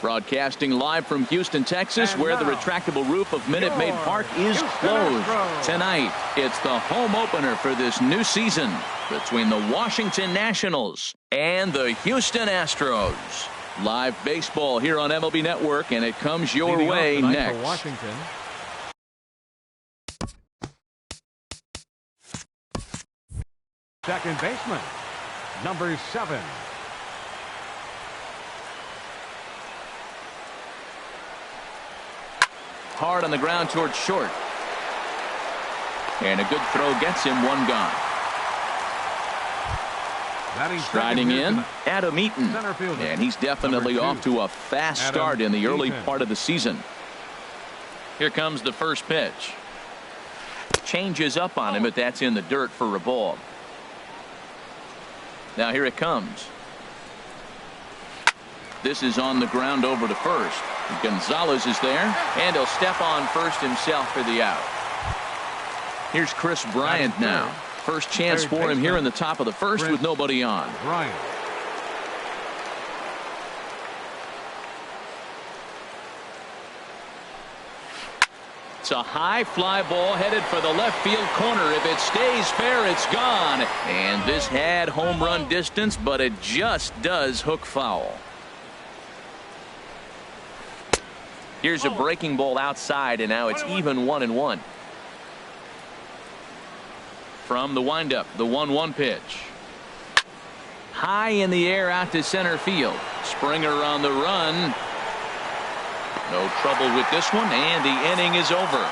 Broadcasting live from Houston, Texas, where the retractable roof of Minute Maid Park is closed. Tonight, it's the home opener for this new season between the Washington Nationals and the Houston Astros. Live baseball here on MLB Network, and it comes your way next. For Washington. Second baseman, number 7. Hard on the ground towards short. And a good throw gets him one gone. Striding in, Adam Eaton. And he's definitely off to a fast start in the early part of the season. Here comes the first pitch. Changes up on him, but that's in the dirt for a ball. Now here it comes. This is on the ground over to first. Gonzalez is there, and he'll step on first himself for the out. Here's Chris Bryant now. First chance for him here in the top of the first with nobody on. It's a high fly ball headed for the left field corner. If it stays fair, it's gone. And this had home run distance, but it just does hook foul. Here's a breaking ball outside, and now it's even 1-1. From the windup, the 1-1 pitch. High in the air out to center field. Springer on the run. No trouble with this one, and the inning is over.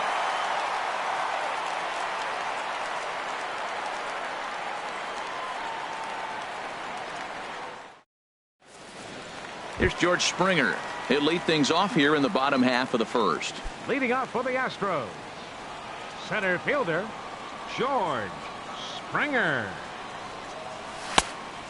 Here's George Springer. He'll lead things off here in the bottom half of the first. Leading off for the Astros, center fielder George Springer.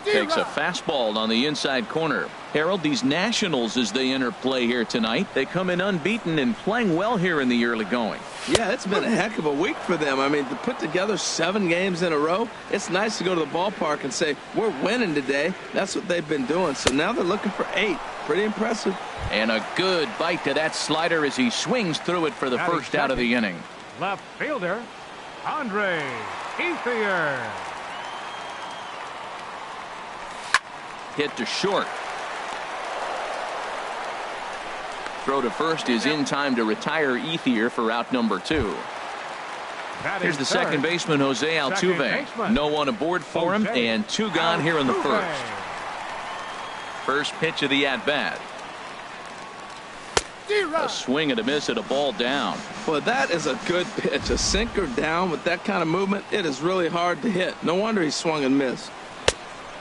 Takes a fastball on the inside corner. Harold, these Nationals, as they enter play here tonight, they come in unbeaten and playing well here in the early going. Yeah, it's been a heck of a week for them. I mean, to put together 7 games in a row, it's nice to go to the ballpark and say, we're winning today. That's what they've been doing. So now they're looking for 8. Pretty impressive. And a good bite to that slider as he swings through it for the first out of the inning. Left fielder, Andre Ethier. Hit to short. Throw to first is in time to retire Ethier for out number 2. Here's the second baseman, Jose Altuve. No one aboard for him, and 2 gone here in the first. First pitch of the at-bat. A swing and a miss at a ball down. Well, that is a good pitch. A sinker down with that kind of movement, it is really hard to hit. No wonder he swung and missed.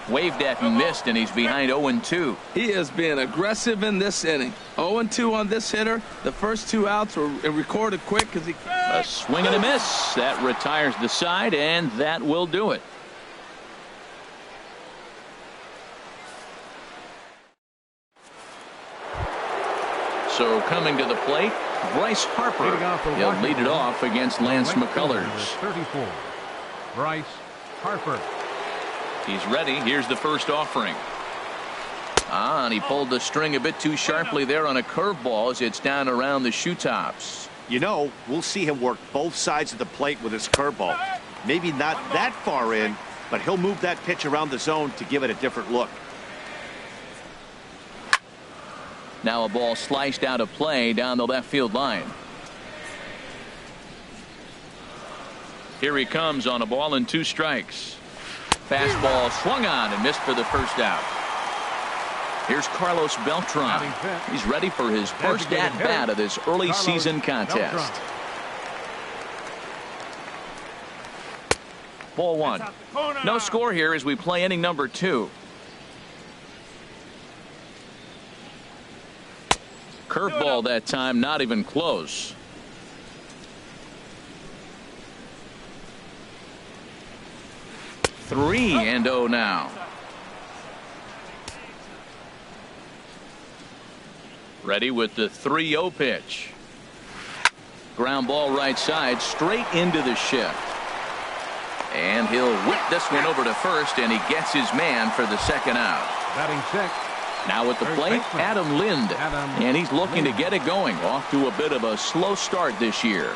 Waved at and missed, and he's behind 0-2. He is being aggressive in this inning. 0-2 on this hitter. The first 2 outs were recorded quick because he... A swing and a miss. That retires the side, and that will do it. So coming to the plate, Bryce Harper. He'll lead it off against Lance McCullers. 34. Bryce Harper. He's ready. Here's the first offering. And he pulled the string a bit too sharply there on a curveball as it's down around the shoe tops. You know, we'll see him work both sides of the plate with his curveball. Maybe not that far in, but he'll move that pitch around the zone to give it a different look. Now a ball sliced out of play down the left field line. Here he comes on a ball and 2 strikes. Fastball swung on and missed for the first out. Here's Carlos Beltran. He's ready for his first at-bat of this early season contest. Ball 1. No score here as we play inning number 2. Curveball that time, not even close. Three and 0 now. Ready with the 3-0 pitch. Ground ball right side, straight into the shift. And he'll whip this one over to first, and he gets his man for the second out. Batting check, Now at the plate, Adam Lind. And he's looking to get it going. Off to a bit of a slow start this year.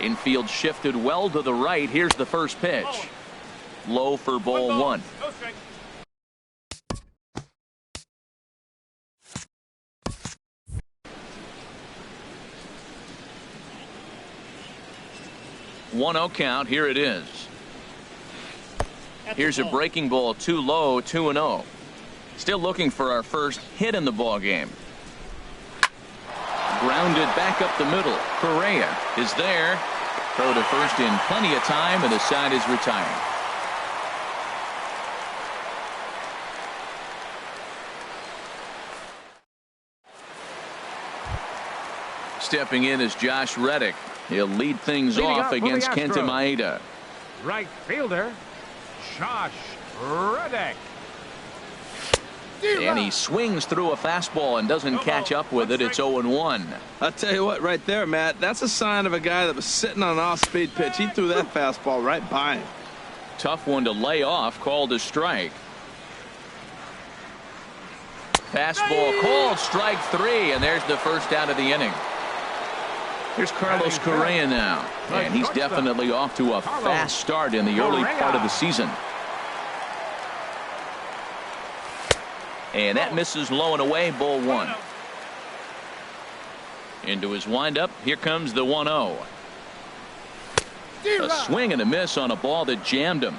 Infield shifted well to the right. Here's the first pitch. Low for ball one. One 0 count. Here it is. Here's a breaking ball, too low, 2-0. Still looking for our first hit in the ball game. Grounded back up the middle. Correa is there. Throw to first in plenty of time, and the side is retired. Stepping in is Josh Reddick. He'll lead things off against Kenta Maeda. Right fielder, Josh Reddick. And he swings through a fastball and doesn't catch up with it. It's 0-1. I'll tell you what, right there, Matt, that's a sign of a guy that was sitting on an off-speed pitch. He threw that fastball right by him. Tough one to lay off, called a strike. Fastball called, strike three, and there's the first out of the inning. Here's Carlos Correa now, and he's definitely off to a fast start in the early part of the season. And that misses low and away, ball one. Into his windup, here comes the 1-0. A swing and a miss on a ball that jammed him.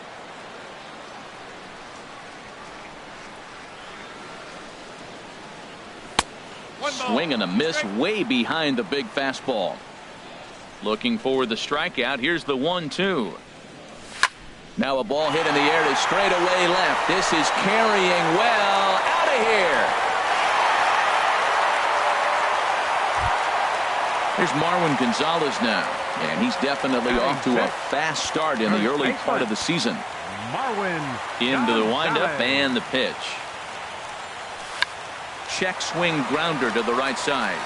Swing and a miss way behind the big fastball. Looking for the strikeout. Here's the 1-2. Now a ball hit in the air to straightaway left. This is carrying well. Out of here. Here's Marwin Gonzalez now. And he's definitely off to a fast start in the early part of the season. Into the windup and the pitch. Check swing grounder to the right side.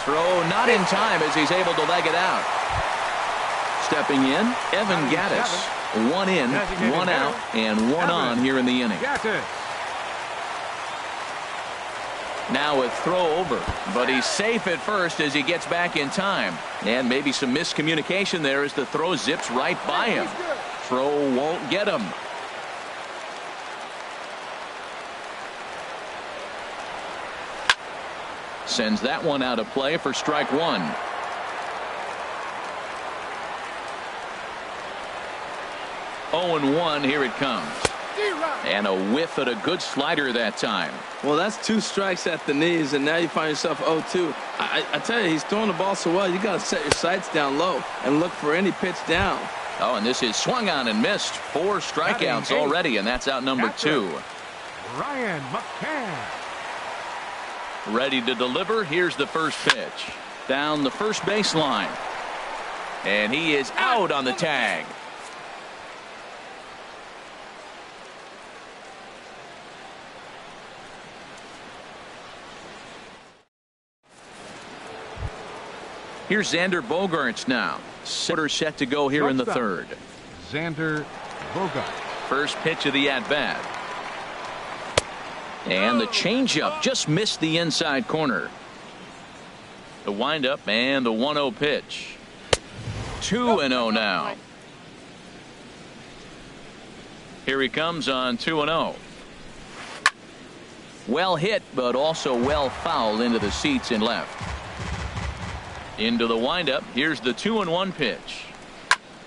Throw not in time as he's able to leg it out. Stepping in, Evan Gattis. One in, one out, and one on here in the inning. Now a throw over, but he's safe at first as he gets back in time. And maybe some miscommunication there as the throw zips right by him. Throw won't get him. Sends that one out of play for strike one. Oh, and 1. Here it comes. And a whiff at a good slider that time. Well, that's 2 strikes at the knees, and now you find yourself 0-2. I tell you, he's throwing the ball so well, you got to set your sights down low and look for any pitch down. Oh, and this is swung on and missed. 4 strikeouts already, and that's out number 2. Ryan McCann. Ready to deliver. Here's the first pitch. Down the first baseline. And he is out on the tag. Here's Xander Bogaerts now. Set to go here in the third. Xander Bogaerts. First pitch of the at-bat. And the changeup just missed the inside corner. The windup and the 1-0 pitch. 2-0 now. Here he comes on 2-0. Well hit, but also well fouled into the seats and left. Into the windup. Here's the 2-1 pitch.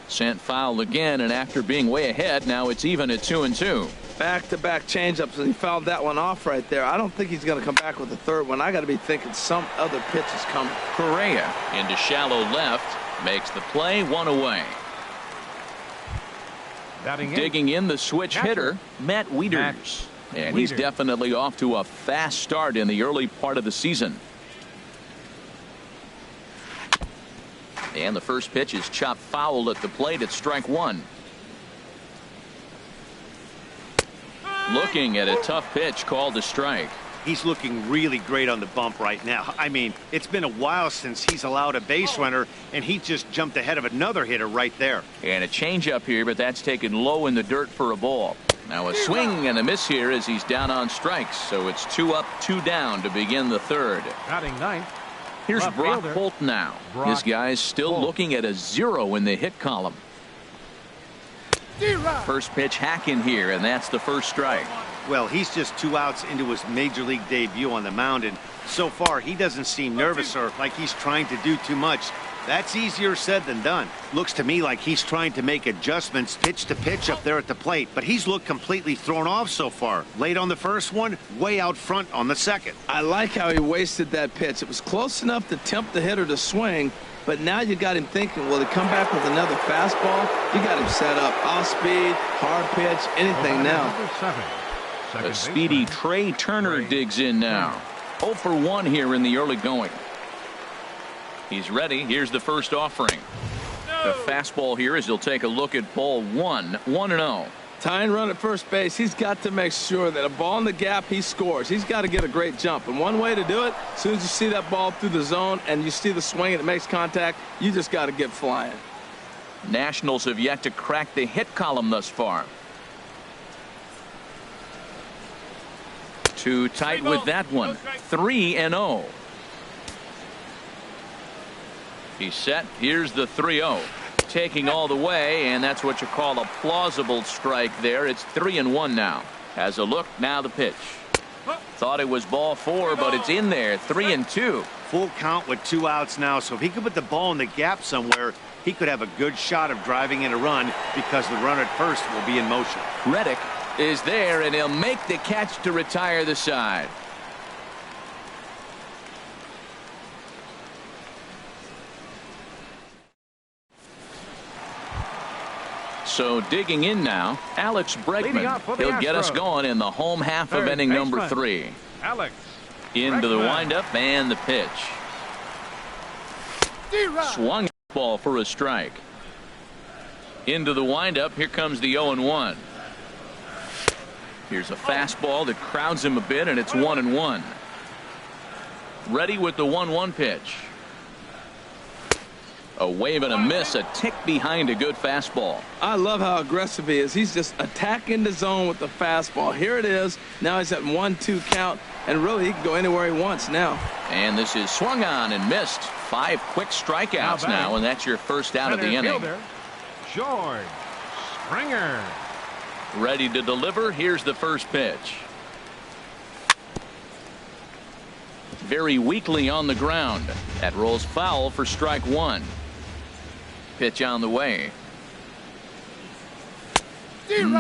Sent foul again, and after being way ahead, now it's even at 2-2. Back-to-back changeups, and he fouled that one off right there. I don't think he's going to come back with the third one. I got to be thinking some other pitch is coming. Correa into shallow left, makes the play, 1 away. Digging in the switch hitter, Matt Wieters. And he's definitely off to a fast start in the early part of the season. And the first pitch is chopped foul at the plate at strike one. Looking at a tough pitch called a strike. He's looking really great on the bump right now. I mean, it's been a while since he's allowed a base runner, and he just jumped ahead of another hitter right there. And a changeup here, but that's taken low in the dirt for a ball. Now a swing and a miss here as he's down on strikes. So it's 2 up, 2 down to begin the third. Batting ninth. Here's left Brock fielder, Holt now. Brock His guy's still Holt. looking at a 0 in the hit column. First pitch hack in here, and that's the first strike. Well, he's just 2 outs into his major league debut on the mound, and so far he doesn't seem nervous or like he's trying to do too much. That's easier said than done. Looks to me like he's trying to make adjustments pitch to pitch up there at the plate, but he's looked completely thrown off so far. Late on the first one, way out front on the second. I like how he wasted that pitch. It was close enough to tempt the hitter to swing, but now you got him thinking, will he come back with another fastball? You got him set up. Off speed, hard pitch, anything now. Second A speedy baseman. Trey Turner digs in now. 0 for 1 here in the early going. He's ready. Here's the first offering. The fastball here as he'll take a look at ball 1. 1-0. Tying run at first base, he's got to make sure that a ball in the gap, he scores. He's got to get a great jump. And one way to do it, as soon as you see that ball through the zone and you see the swing and it makes contact, you just got to get flying. Nationals have yet to crack the hit column thus far. Too tight with that one. 3-0. He's set. Here's the 3-0. Taking all the way, and that's what you call a plausible strike there. It's 3-1 now. Has a look. Now the pitch. Thought it was ball 4, but it's in there. 3-2. Full count with 2 outs now, so if he could put the ball in the gap somewhere, he could have a good shot of driving in a run because the runner at first will be in motion. Reddick is there, and he'll make the catch to retire the side. So digging in now, Alex Bregman. He'll get us going in the home half of inning number 3. Alex Into the Bregman. windup and the pitch. Swung ball for a strike. Into the windup. Here comes the 0-1. Here's a fastball that crowds him a bit, and it's 1-1. Ready with the 1-1 pitch. A wave and a miss, a tick behind a good fastball. I love how aggressive he is. He's just attacking the zone with the fastball. Here it is. Now he's at 1-2 count, and really he can go anywhere he wants now. And this is swung on and missed. 5 quick strikeouts now, and that's your first out of the Center inning. fielder, George Springer. Ready to deliver. Here's the first pitch. Very weakly on the ground. That rolls foul for strike 1. Pitch on the way.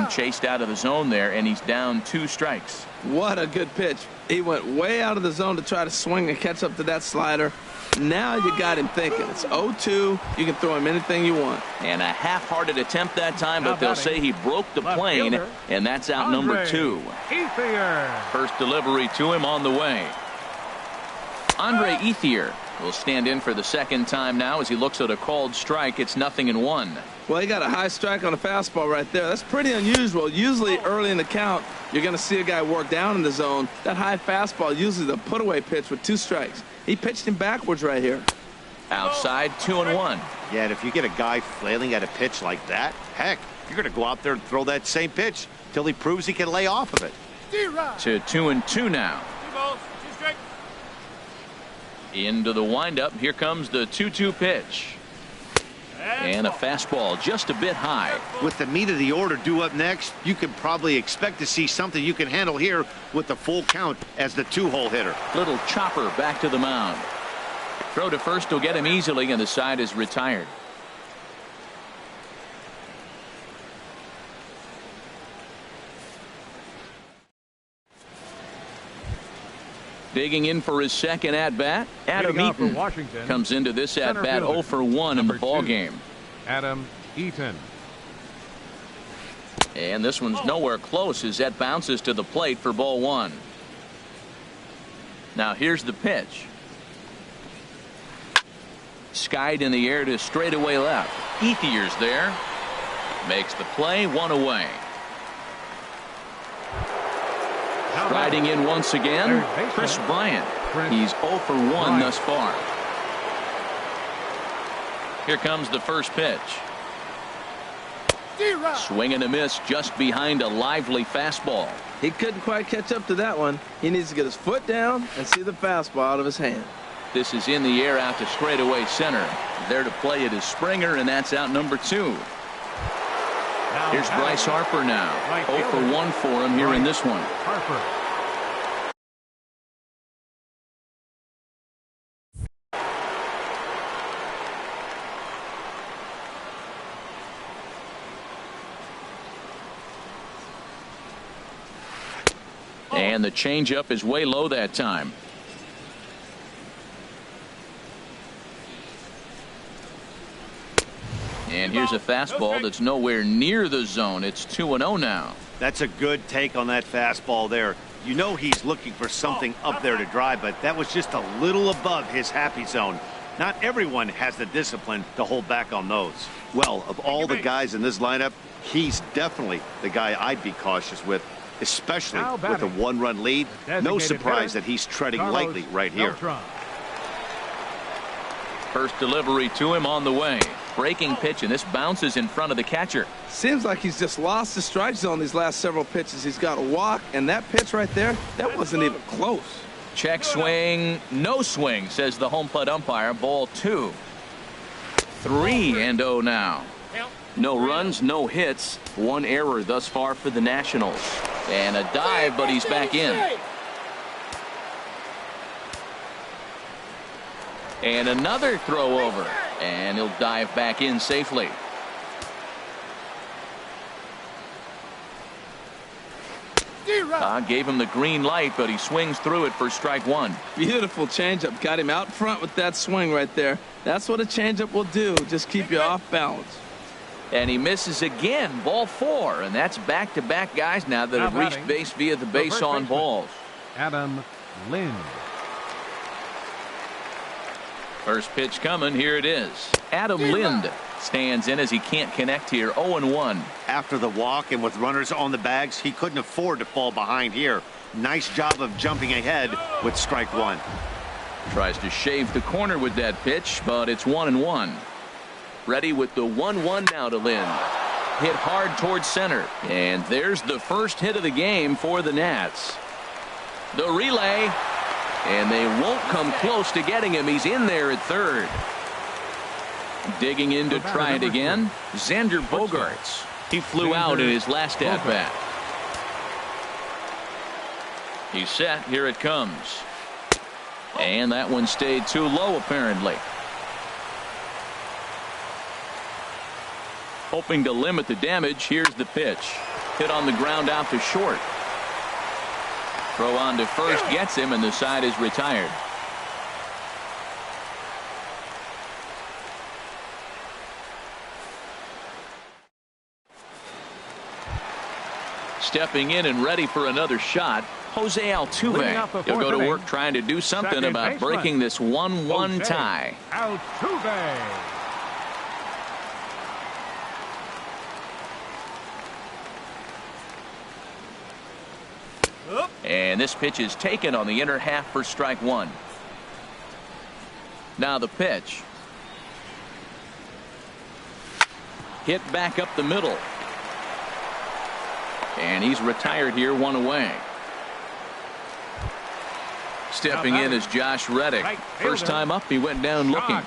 Chased out of the zone there, and he's down 2 strikes. What a good pitch. He went way out of the zone to try to swing and catch up to that slider. Now you got him thinking. It's 0-2. You can throw him anything you want. And a half-hearted attempt that time, but Now they'll batting, say he broke the left plane, fielder, and that's out number 2. Ethier. First delivery to him on the way. Andre Ethier will stand in for the second time now as he looks at a called strike. It's 0-1. Well, he got a high strike on a fastball right there. That's pretty unusual. Usually early in the count, you're going to see a guy work down in the zone. That high fastball, usually the put-away pitch with 2 strikes. He pitched him backwards right here. Outside, 2-1. Yeah, and if you get a guy flailing at a pitch like that, heck, you're going to go out there and throw that same pitch till he proves he can lay off of it. To 2-2 now. Into the windup. Here comes the 2-2 pitch. And a fastball just a bit high. With the meat of the order due up next, you can probably expect to see something you can handle here with the full count as the 2-hole hitter. Little chopper back to the mound. Throw to first will get him easily, and the side is retired. Digging in for his second at-bat, Adam Leading off for Eaton Washington, comes into this center at-bat fielder, 0 for 1 in the number ball 2, game. Adam Eaton. And this one's nowhere close as that bounces to the plate for ball 1. Now here's the pitch. Skied in the air to straightaway left. Ethier's there. Makes the play, 1 away. Riding in once again, Chris Bryant. He's 0 for 1 thus far. Here comes the first pitch. Swing and a miss just behind a lively fastball. He couldn't quite catch up to that one. He needs to get his foot down and see the fastball out of his hand. This is in the air out to straightaway center. There to play it is Springer, and that's out number 2. Here's Bryce Harper now. 0 for 1 for him here in this one. Harper. And the changeup is way low that time. And here's a fastball that's nowhere near the zone. It's 2-0 now. That's a good take on that fastball there. You know he's looking for something up there to drive, but that was just a little above his happy zone. Not everyone has the discipline to hold back on those. Well, of all the guys in this lineup, he's definitely the guy I'd be cautious with, especially with a 1-run lead. No surprise that he's treading lightly right here. First delivery to him on the way. Breaking pitch, and this bounces in front of the catcher. Seems like he's just lost the strike zone these last several pitches. He's got a walk, and that pitch right there, that wasn't even close. Check swing, no swing, says the home plate umpire. Ball 2. 3-0 now. No runs, no hits. 1 error thus far for the Nationals. And a dive, but he's back in. And another throw over. And he'll dive back in safely. Gave him the green light, but he swings through it for strike 1. Beautiful changeup. Got him out front with that swing right there. That's what a changeup will do. Just keep you off balance. And he misses again. Ball 4. And that's back-to-back guys now that have reached base via the base on balls. Adam Lind. First pitch coming. Here it is. Adam Lind stands in as he can't connect here. 0-1. After the walk and with runners on the bags, he couldn't afford to fall behind here. Nice job of jumping ahead with strike 1. Tries to shave the corner with that pitch, but it's 1-1. Ready with the 1-1 now to Lind. Hit hard towards center. And there's the first hit of the game for the Nats. The relay. And they won't come close to getting him. He's in there at third. Digging in to try it again. Xander Bogaerts. He flew out in his last at-bat. He's set. Here it comes. And that one stayed too low, apparently. Hoping to limit the damage. Here's the pitch. Hit on the ground out to short. Throw on to first gets him, and the side is retired. Stepping in and ready for another shot, Jose Altuve. He'll go to work trying to do something about breaking this 1-1 tie. Altuve. And this pitch is taken on the inner half for strike 1. Now the pitch. Hit back up the middle. And he's retired here, 1 away. Stepping in is Josh Reddick. First time up, he went down looking.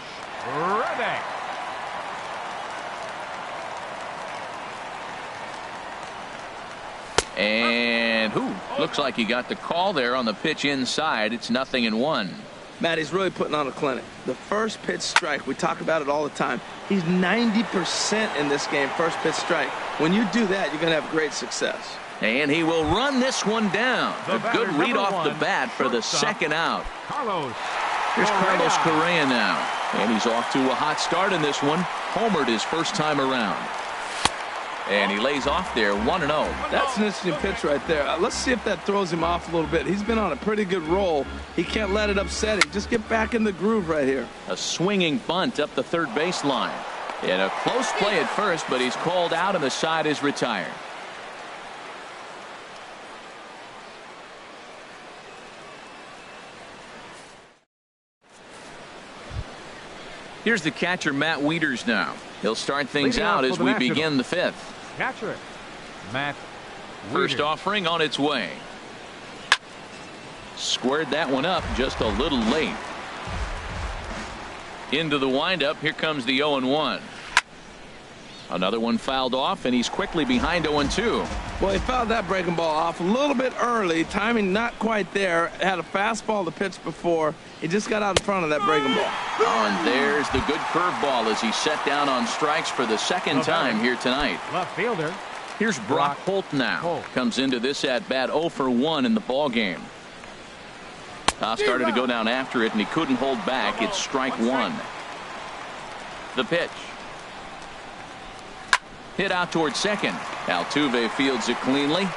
Reddick. And looks like he got the call there on the pitch inside. It's 0-1. Matt, he's really putting on a clinic. The first pitch strike, we talk about it all the time. He's 90% in this game, first pitch strike. When you do that, you're going to have great success. And he will run this one down. A good read off the bat for the second out. Here's Carlos Correa now. And he's off to a hot start in this one. Homered his first time around. And he lays off there, 1-0. That's an interesting pitch right there. Let's see if that throws him off a little bit. He's been on a pretty good roll. He can't let it upset him. Just get back in the groove right here. A swinging bunt up the third baseline. And a close play at first, but he's called out and the side is retired. Here's the catcher, Matt Wieters now. He'll start things out as we begin the 5th. Catcher, Matt. First Weeder. offering on its way. Squared that one up just a little late. Into the windup. Here comes the 0-1. Another one fouled off, and he's quickly behind 0-2. Well, he fouled that breaking ball off a little bit early. Timing not quite there. Had a fastball to pitch before. He just got out in front of that breaking ball. Oh, and there's the good curveball as he set down on strikes for the second time here tonight. Left fielder. Here's Brock Holt now. Comes into this at bat 0 for 1 in the ball game. Started to go down after it, and he couldn't hold back. It's strike one. The pitch. Hit out towards second. Altuve fields it cleanly.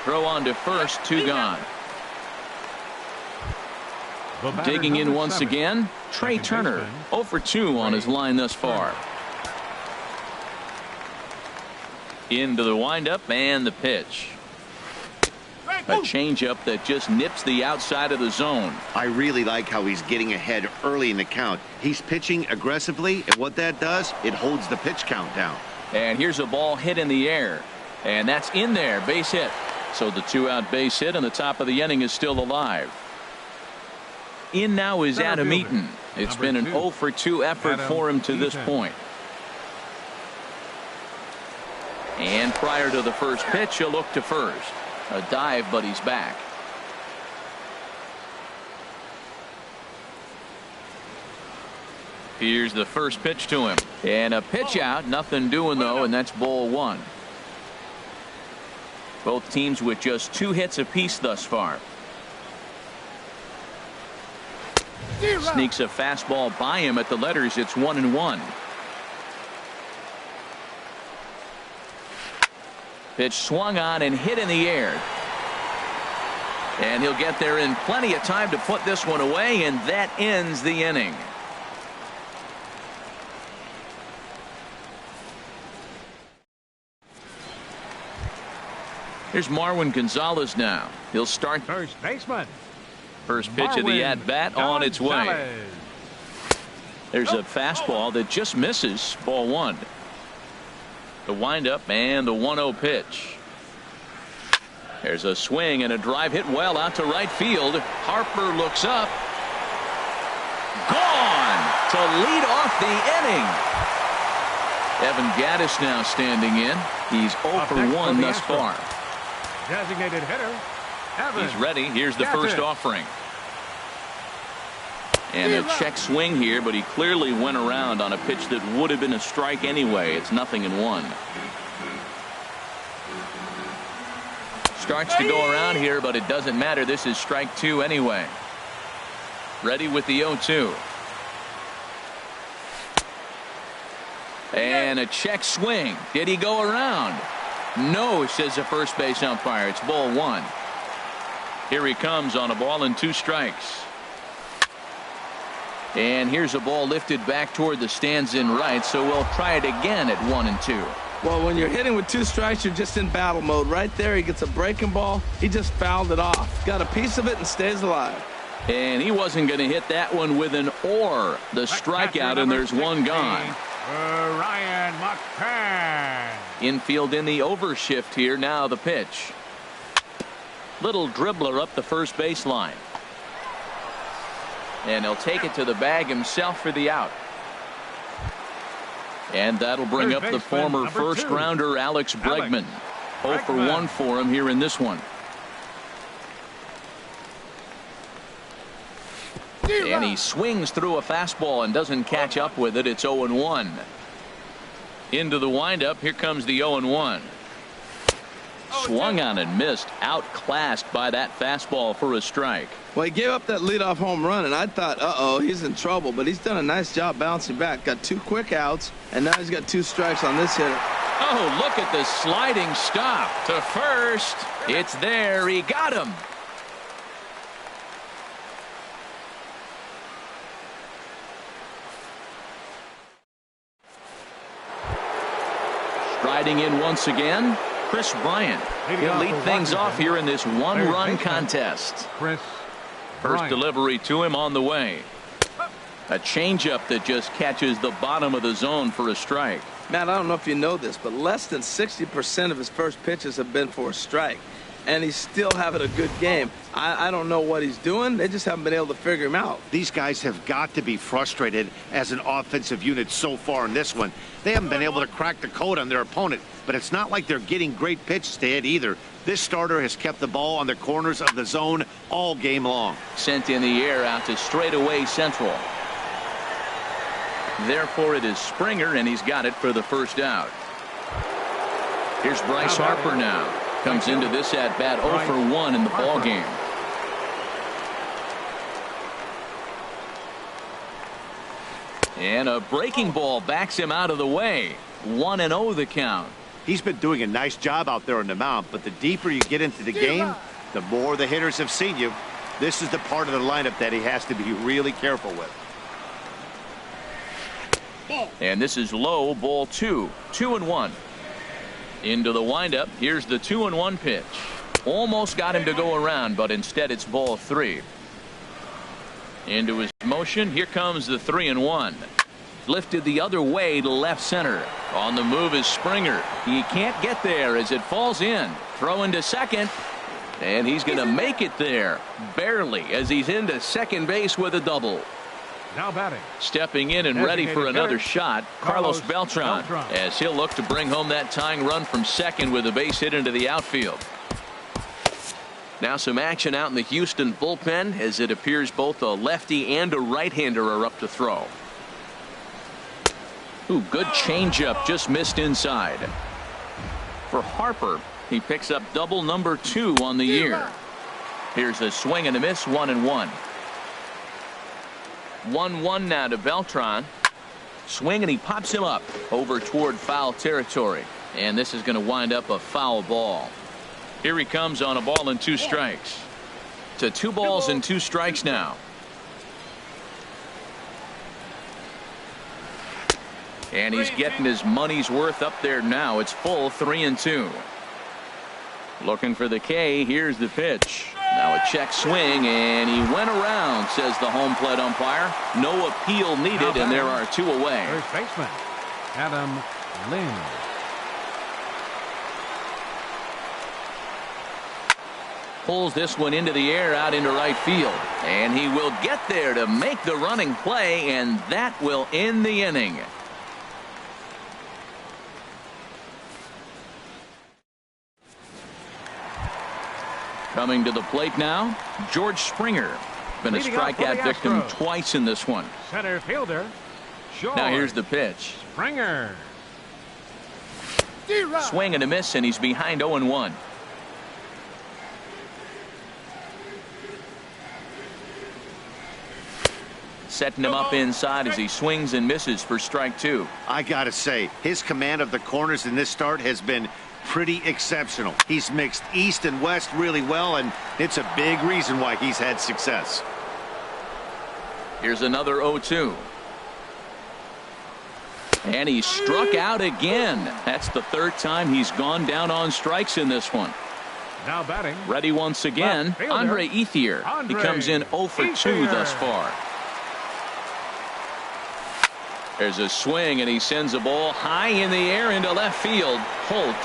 Throw on to first, 2 gone. Digging in once again, Trey Turner. 0 for 2 on his line thus far. Into the windup and the pitch. A changeup that just nips the outside of the zone. I really like how he's getting ahead early in the count. He's pitching aggressively, and what that does, it holds the pitch count down. And here's a ball hit in the air. And that's in there, base hit. So the 2-out base hit, and the top of the inning is still alive. In now is Adam Eaton. It's been an 0 for 2 effort for him to this point. And prior to the first pitch, he'll look to first. A dive, but he's back. Here's the first pitch to him. And a pitch out. Nothing doing, though, and that's ball 1. Both teams with just 2 hits apiece thus far. Sneaks a fastball by him at the letters. It's 1-1. Pitch swung on and hit in the air. And he'll get there in plenty of time to put this one away, and that ends the inning. Here's Marwin Gonzalez now. He'll start. First baseman. First pitch of the at-bat on its way. There's a fastball that just misses. Ball 1. The windup and the 1-0 pitch. There's a swing and a drive hit well out to right field. Harper looks up. Gone to lead off the inning. Evan Gattis now standing in. He's 0 for 1 thus far. Designated hitter. Evan. He's ready. Here's the first offering. And a check swing here, but he clearly went around on a pitch that would have been a strike anyway. It's 0-1. Starts to go around here, but it doesn't matter. This is strike 2 anyway. Ready with the 0-2. And a check swing. Did he go around? No, says the first base umpire. It's ball 1. Here he comes on a ball and 2 strikes. And here's a ball lifted back toward the stands in right, so we'll try it again at 1-2. Well, when you're hitting with 2 strikes, you're just in battle mode. Right there, he gets a breaking ball. He just fouled it off. Got a piece of it and stays alive. And he wasn't going to hit that one with an or. The strikeout, and there's 1 gone. Ryan McCann. Infield in the overshift here. Now the pitch. Little dribbler up the first baseline. And he'll take it to the bag himself for the out. And that'll bring up the former first rounder Alex Bregman. 0 for 1 for him here in this one. And he swings through a fastball and doesn't catch up with it. It's 0-1. Into the windup. Here comes the 0-1. Swung on and missed. Outclassed by that fastball for a strike. Well, he gave up that leadoff home run, and I thought, uh-oh, he's in trouble. But he's done a nice job bouncing back. Got 2 quick outs, and now he's got 2 strikes on this hitter. Oh, look at the sliding stop to first. It's there. He got him. Striding in once again, Chris Bryant. He'll lead things off here in this 1-run contest. Chris First Bryant. delivery to him on the way. A changeup that just catches the bottom of the zone for a strike. Matt, I don't know if you know this, but less than 60% of his first pitches have been for a strike. And he's still having a good game. I don't know what he's doing. They just haven't been able to figure him out. These guys have got to be frustrated as an offensive unit so far in this one. They haven't been able to crack the code on their opponent, but it's not like they're getting great pitches to hit either. This starter has kept the ball on the corners of the zone all game long. Sent in the air out to straightaway central. Therefore, it is Springer, and he's got it for the first out. Here's Bryce Harper now. Comes into this at-bat 0 for 1 in the ball game. And a breaking ball backs him out of the way. 1-0 the count. He's been doing a nice job out there on the mound, but the deeper you get into the game, the more the hitters have seen you. This is the part of the lineup that he has to be really careful with. And this is low, ball 2. 2-1. Into the windup. Here's the 2-1 pitch. Almost got him to go around, but instead it's ball 3. Into his motion. Here comes the 3-1. Lifted the other way to left center. On the move is Springer. He can't get there as it falls in. Throw into second. And he's going to make it there. Barely, as he's into second base with a double. Now batting. Stepping in and ready for another shot, Carlos Beltran, as he'll look to bring home that tying run from second with a base hit into the outfield. Now some action out in the Houston bullpen, as it appears both a lefty and a right-hander are up to throw. Ooh, good changeup, just missed inside. For Harper, he picks up double number 2 on the year. Here's a swing and a miss, 1-1. 1-1 now to Beltran. Swing, and he pops him up over toward foul territory. And this is going to wind up a foul ball. Here he comes on a ball and 2 strikes. To 2 balls and 2 strikes now. And he's getting his money's worth up there now. It's full 3-2. Looking for the K. Here's the pitch. Now a check swing, and he went around, says the home plate umpire. No appeal needed, and there are 2 away. First baseman, Adam Lynn. Pulls this one into the air out into right field. And he will get there to make the running play, and that will end the inning. Coming to the plate now, George Springer. Been a strikeout victim twice in this one. Center fielder, George. Now here's the pitch. Springer. Swing and a miss, and he's behind 0-1. Setting him up inside as he swings and misses for strike 2. I gotta say, his command of the corners in this start has been pretty exceptional. He's mixed east and west really well, and it's a big reason why he's had success. Here's another 0-2. And he struck out again. That's the 3rd time he's gone down on strikes in this one. Now batting. Ready once again, Andre Ethier. He comes in 0 for 2 thus far. There's a swing, and he sends a ball high in the air into left field. Holt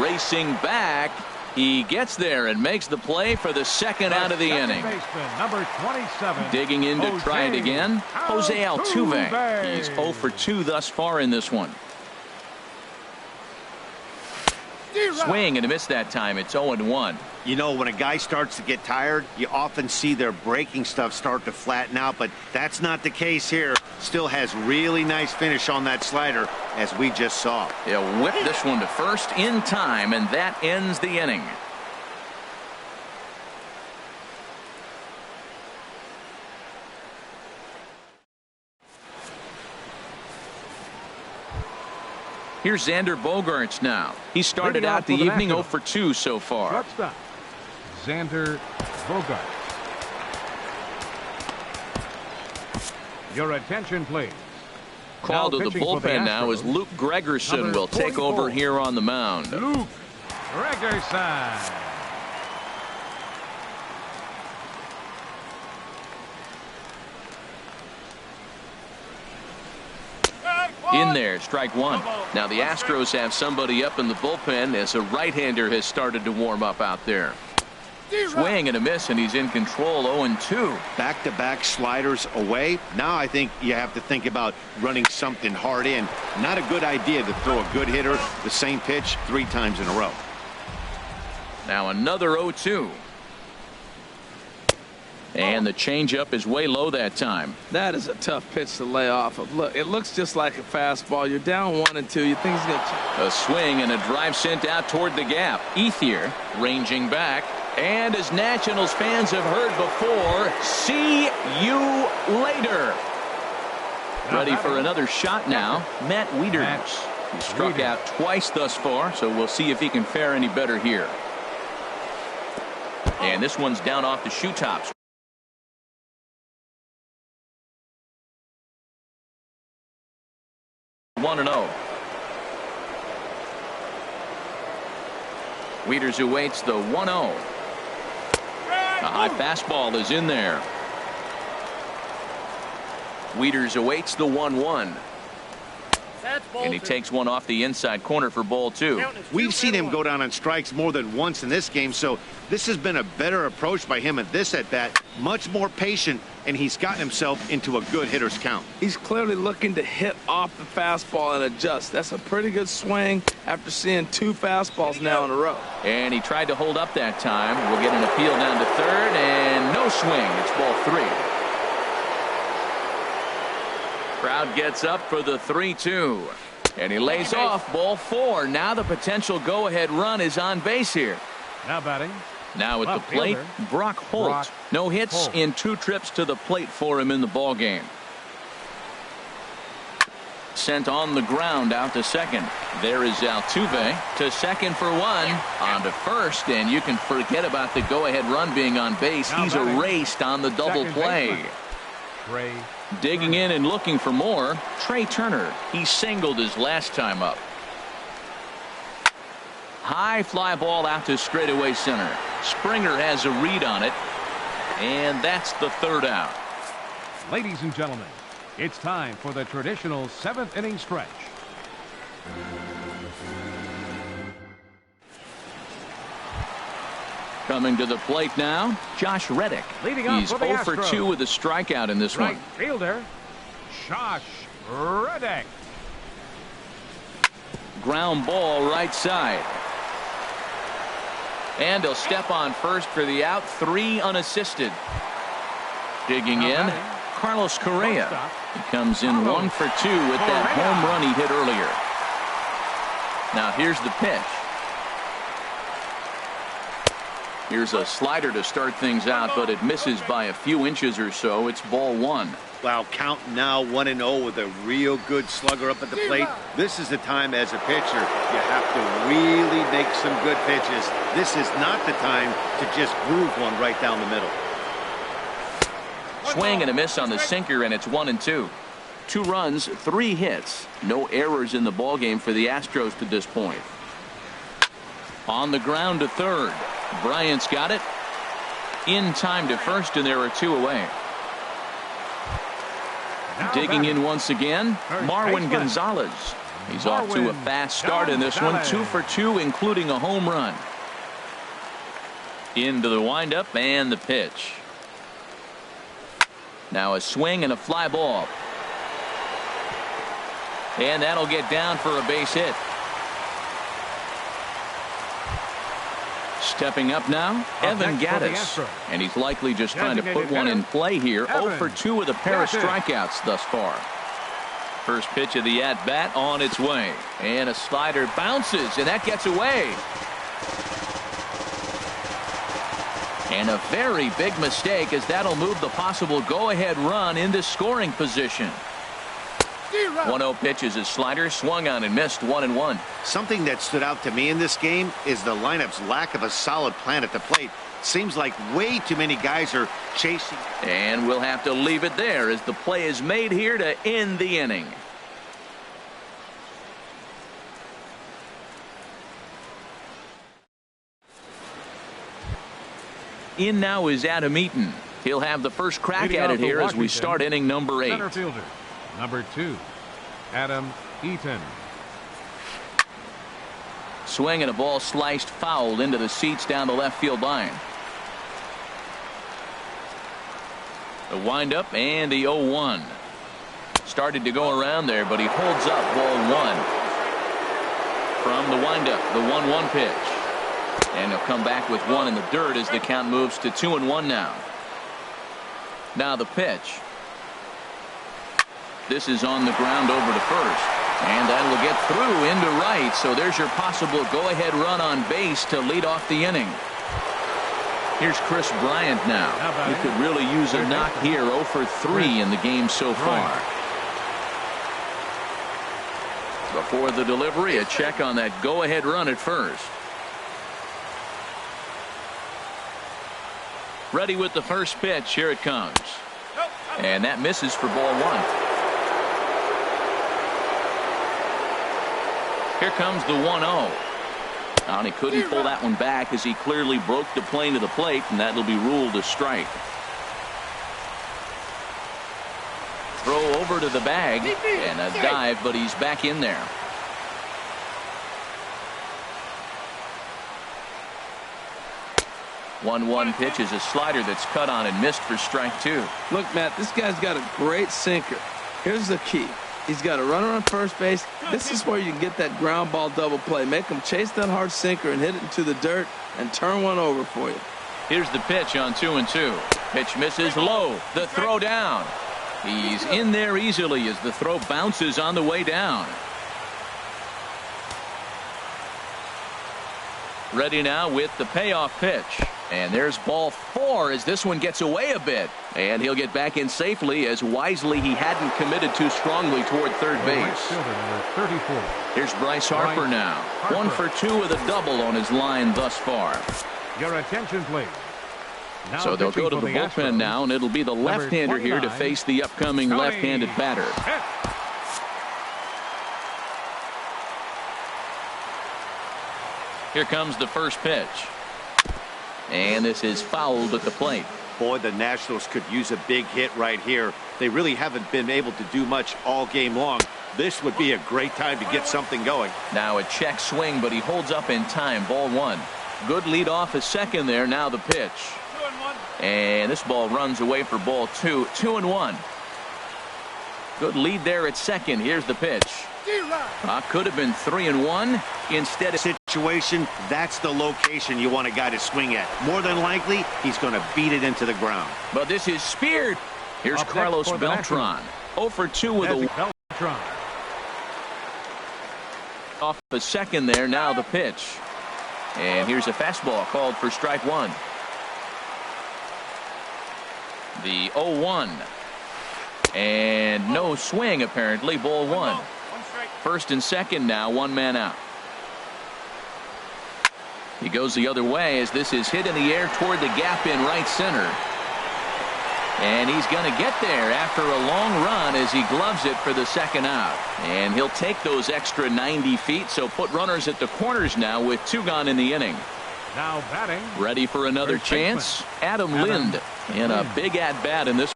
racing back. He gets there and makes the play for the 2nd out of the inning. Baseman, number 27. Digging in to try it again, Jose Altuve. He's 0 for 2 thus far in this one. Swing and a miss that time. It's 0-1. You know, when a guy starts to get tired, you often see their breaking stuff start to flatten out, but that's not the case here. Still has really nice finish on that slider, as we just saw. He'll whip this one to first in time, and that ends the inning. Here's Xander Bogaerts now. He started out the evening 0 for 2 so far. Shortstop, Xander Bogaerts. Your attention, please. Call to the bullpen now as Luke Gregerson will take over here on the mound. Luke Gregerson. In there, strike one. Now the Astros have somebody up in the bullpen as a right-hander has started to warm up out there. Swing and a miss, and he's in control. 0-2. Back-to-back sliders away. Now I think you have to think about running something hard in. Not a good idea to throw a good hitter the same pitch 3 times in a row. Now another 0-2. And the changeup is way low that time. That is a tough pitch to lay off of. Look, it looks just like a fastball. You're down 1-2. You think he's going to... A swing and a drive sent out toward the gap. Ethier ranging back. And as Nationals fans have heard before, see you later. Ready for another shot now, Matt Wieters. He struck out twice thus far, so we'll see if he can fare any better here. And this one's down off the shoe tops. 1-0. Wieters awaits the 1-0. A high fastball is in there. Wieters awaits the 1-1. And he takes one off the inside corner for ball 2. We've seen him go down on strikes more than once in this game, so this has been a better approach by him at this at-bat. Much more patient, and he's gotten himself into a good hitter's count. He's clearly looking to hit off the fastball and adjust. That's a pretty good swing after seeing 2 fastballs now in a row. And he tried to hold up that time. We'll get an appeal down to third, and no swing. It's ball 3. Crowd gets up for the 3-2. And he lays off ball 4. Now the potential go-ahead run is on base here. Now batting. Now at the plate, Brock Holt. No hits in 2 trips to the plate for him in the ball game. Sent on the ground out to second. There is Altuve to second for 1. On to first, and you can forget about the go-ahead run being on base. He's erased on the double play. Digging in and looking for more, Trey Turner. He singled his last time up. High fly ball out to straightaway center. Springer has a read on it, and that's the 3rd out. Ladies and gentlemen, it's time for the traditional 7th inning stretch. Coming to the plate now, Josh Reddick. He's 0 for 2 with a strikeout in this one. Fielder, Josh Reddick. Ground ball right side. And he'll step on first for the out. 3 unassisted. Digging in, Carlos Correa. He comes in 1 for 2 with that home run he hit earlier. Now here's the pitch. Here's a slider to start things out, but it misses by a few inches or so. It's ball 1. Wow, count now 1-0 with a real good slugger up at the plate. This is the time as a pitcher you have to really make some good pitches. This is not the time to just groove one right down the middle. Swing and a miss on the sinker, and it's 1-2. 2 runs, 3 hits. No errors in the ballgame for the Astros to this point. On the ground to third. Bryant's got it. In time to first, and there are 2 away. Digging in once again, Marwin Gonzalez. He's off to a fast start in this one. 2 for 2, including a home run. Into the windup and the pitch. Now a swing and a fly ball. And that'll get down for a base hit. Stepping up now, Evan Gattis. And he's likely just trying to put one in play here. 0 for 2 with a pair of strikeouts thus far. First pitch of the at-bat on its way. And a slider bounces, and that gets away. And a very big mistake, as that'll move the possible go-ahead run into scoring position. 1-0 pitch is his slider, swung on and missed. 1-1. Something that stood out to me in this game is the lineup's lack of a solid plan at the plate. Seems like way too many guys are chasing. And we'll have to leave it there as the play is made here to end the inning. In now is Adam Eaton. He'll have the first crack at it here as we start inning number 8. Center fielder, number 2. Adam Eaton. Swing and a ball sliced foul into the seats down the left field line. The windup and the 0-1. Started to go around there, but he holds up ball one. From the windup, the 1-1 pitch. And he'll come back with one in the dirt as the count moves to 2-1 now. Now the pitch. This is on the ground over to first. And that will get through into right. So there's your possible go-ahead run on base to lead off the inning. Here's Chris Bryant now. He could really use a knock here. 0 for 3 in the game so far. Before the delivery, a check on that go-ahead run at first. Ready with the first pitch. Here it comes. And that misses for ball one. Here comes the 1-0. And he couldn't pull that one back as he clearly broke the plane to the plate, and that'll be ruled a strike. Throw over to the bag and a dive, but he's back in there. One pitch is a slider that's cut on and missed for strike two. Look, Matt, this guy's got a great sinker. Here's the key. He's got a runner on first base. This is where you can get that ground ball double play. Make him chase that hard sinker and hit it into the dirt and turn one over for you. Here's the pitch on 2-2. Pitch misses low. The throw down. He's in there easily as the throw bounces on the way down. Ready now with the payoff pitch. And there's ball 4 as this one gets away a bit. And he'll get back in safely as wisely he hadn't committed too strongly toward third base. Here's Bryce Harper now. 1 for 2 with a double on his line thus far. Your attention, please. Now so they'll go to the bullpen now, and it'll be the left-hander here to face the upcoming left-handed batter. Here comes the first pitch. And this is fouled at the plate. Boy, the Nationals could use a big hit right here. They really haven't been able to do much all game long. This would be a great time to get something going. Now a check swing, but he holds up in time. Ball one. Good lead off a second there. Now the pitch. 2-1. And this ball runs away for ball 2. 2-1. Good lead there at second. Here's the pitch. Could have been 3-1 instead of situation. That's the location you want a guy to swing at. More than likely, he's going to beat it into the ground. But this is speared. Here's Carlos Beltran. 0 for 2 with a Beltran. Off a second there. Now the pitch. And here's a fastball called for strike one. The 0-1. And no swing apparently. Ball one. First and second now, one man out. He goes the other way as this is hit in the air toward the gap in right center. And he's going to get there after a long run as he gloves it for the second out. And he'll take those extra 90 feet, so put runners at the corners now with 2 gone in the inning. Now batting. Ready for another chance? Adam Lind in a big at-bat in this.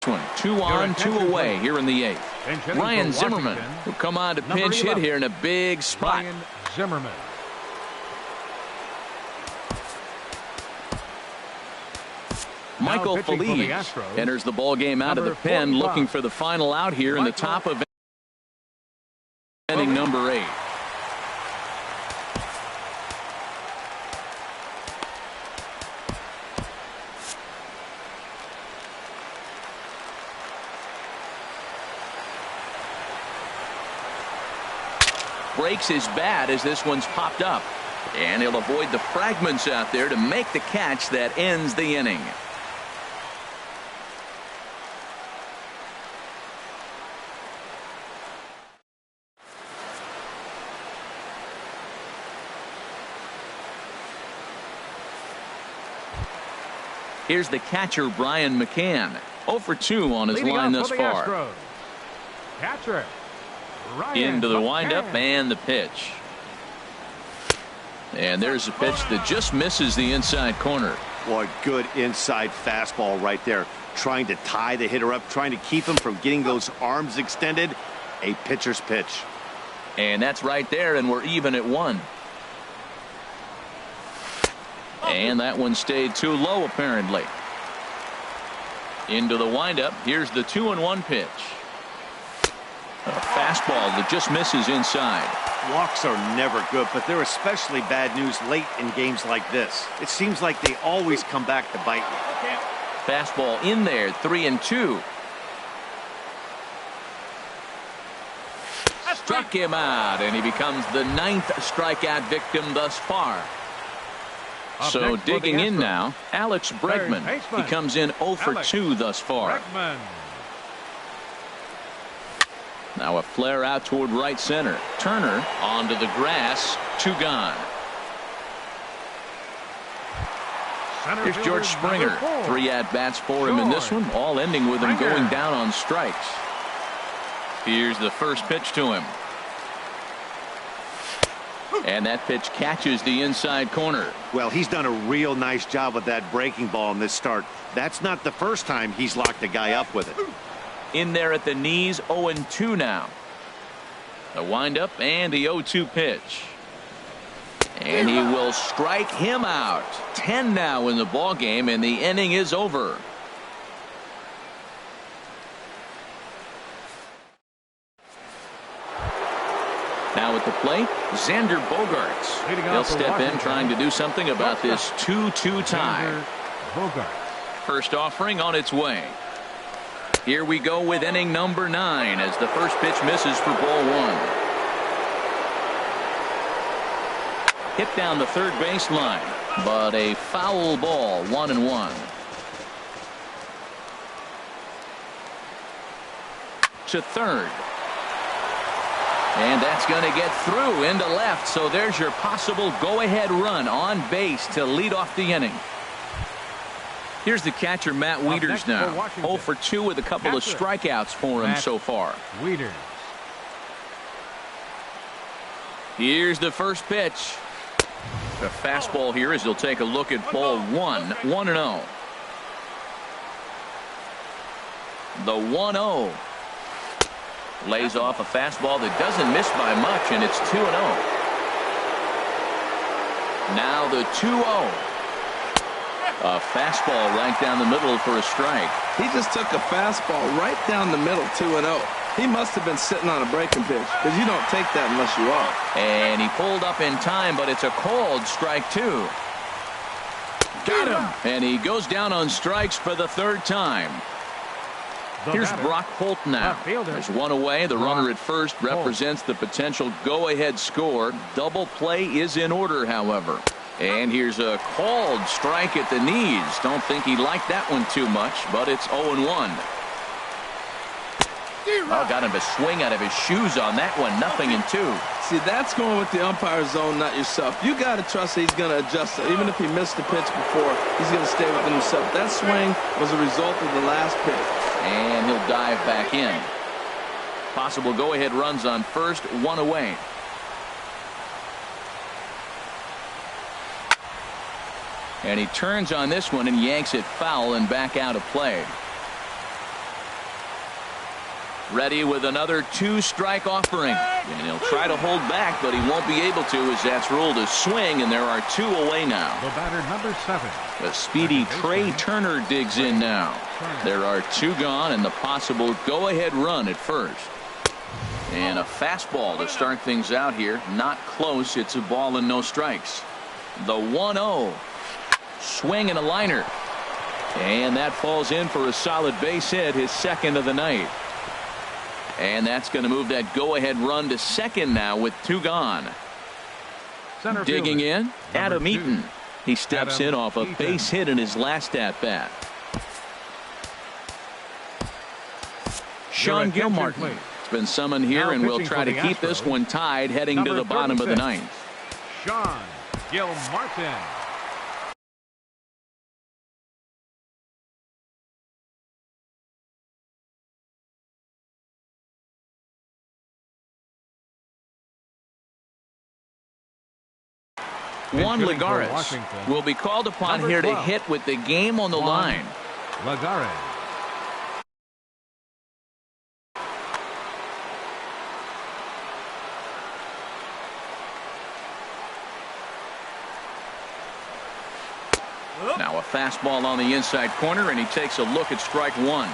One. 2 on, 2 away here in the 8th. Ryan Zimmerman will come on to pinch hit here in a big spot. Ryan Zimmerman. Michael Feliz enters the ball game out of the pen, looking for the final out here in the top of inning number 8. Breaks his bat as this one's popped up. And he'll avoid the fragments out there to make the catch that ends the inning. Here's the catcher, Brian McCann. 0 for 2 on his line thus far. Catcher. Into the windup and the pitch. And there's a pitch that just misses the inside corner. Boy, good inside fastball right there. Trying to tie the hitter up, trying to keep him from getting those arms extended. A pitcher's pitch. And that's right there, and we're even at 1. And that one stayed too low, apparently. Into the windup. Here's the 2-1 pitch. A fastball that just misses inside. Walks are never good, but they're especially bad news late in games like this. It seems like they always come back to bite you. Fastball in there, 3-2. Struck him out, and he becomes the 9th strikeout victim thus far. So digging in now, Alex Bregman. He comes in 0 for 2 thus far. Now a flare out toward right center. Turner onto the grass. 2 gone. Here's George Springer. 3 at-bats for him in this one, all ending with him going down on strikes. Here's the first pitch to him. And that pitch catches the inside corner. Well, he's done a real nice job with that breaking ball in this start. That's not the first time he's locked a guy up with it. In there at the knees, 0-2 now. The windup and the 0-2 pitch. And he will strike him out. 10 now in the ball game, and the inning is over. Now at the plate, Xander Bogaerts. He'll step in trying to do something about this 2-2 tie. First offering on its way. Here we go with inning number 9 as the first pitch misses for ball 1. Hit down the third baseline, but a foul ball, 1-1. To third. And that's going to get through into left, so there's your possible go-ahead run on base to lead off the inning. Here's the catcher, Matt Wieters, now. 0 for 2 with a couple of strikeouts for him so far. Wieters. Here's the first pitch. The fastball here as he'll take a look at ball 1. 1-0. The 1-0. Lays off a fastball that doesn't miss by much, and it's 2-0. Now the 2-0. A fastball right down the middle for a strike. He just took a fastball right down the middle, 2-0. He must have been sitting on a breaking pitch, because you don't take that unless you are. And he pulled up in time, but it's a called strike 2. Got him. And he goes down on strikes for the 3rd time. Here's Brock Holt now. There's one away. The runner at first represents the potential go-ahead score. Double play is in order, however. And here's a called strike at the knees. Don't think he liked that one too much, but it's 0-1. Oh, got him a swing out of his shoes on that one. 0-2. See, that's going with the umpire's zone, not yourself. You got to trust that he's going to adjust it. Even if he missed the pitch before, he's going to stay within himself. That swing was a result of the last pitch. And he'll dive back in. Possible go-ahead runs on first, 1 away. And he turns on this one and yanks it foul and back out of play. Ready with another 2-strike offering. And he'll try to hold back, but he won't be able to as that's ruled a swing, and there are 2 away now. The batter, number 7. The speedy Trey Turner digs in now. There are 2 gone and the possible go-ahead run at first. And a fastball to start things out here. Not close. It's a ball and no strikes. The 1-0. Swing and a liner. And that falls in for a solid base hit, his 2nd of the night. And that's going to move that go-ahead run to second now with 2 gone. Digging in, Adam Eaton. He steps in off a base hit in his last at-bat. Sean Gilmartin has been summoned here and will try to keep this one tied heading to the bottom of the 9th. Sean Gilmartin. Juan hitting for Lagares Washington. will be called upon Number here 12. to hit with the game on the Juan line. Lagares. Now a fastball on the inside corner, and he takes a look at strike one.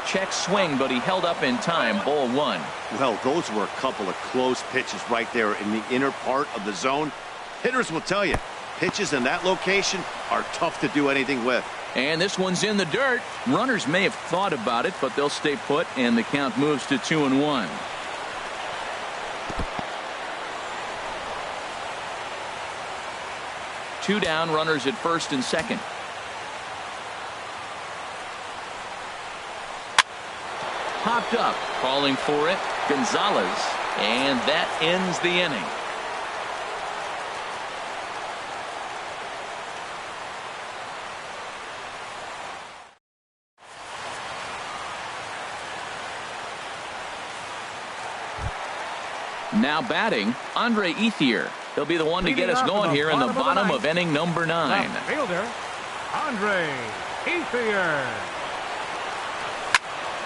Check swing, but he held up in time. Ball one. Well, those were a couple of close pitches right there in the inner part of the zone. Hitters will tell you, pitches in that location are tough to do anything with. And this one's in the dirt. Runners may have thought about it, but they'll stay put, and the count moves to 2-1. Two down, runners at first and second. Popped up, calling for it, Gonzalez, and that ends the inning. Now batting, Andre Ethier. He'll be the one to get us going here in the bottom of inning number 9. Left fielder, Andre Ethier.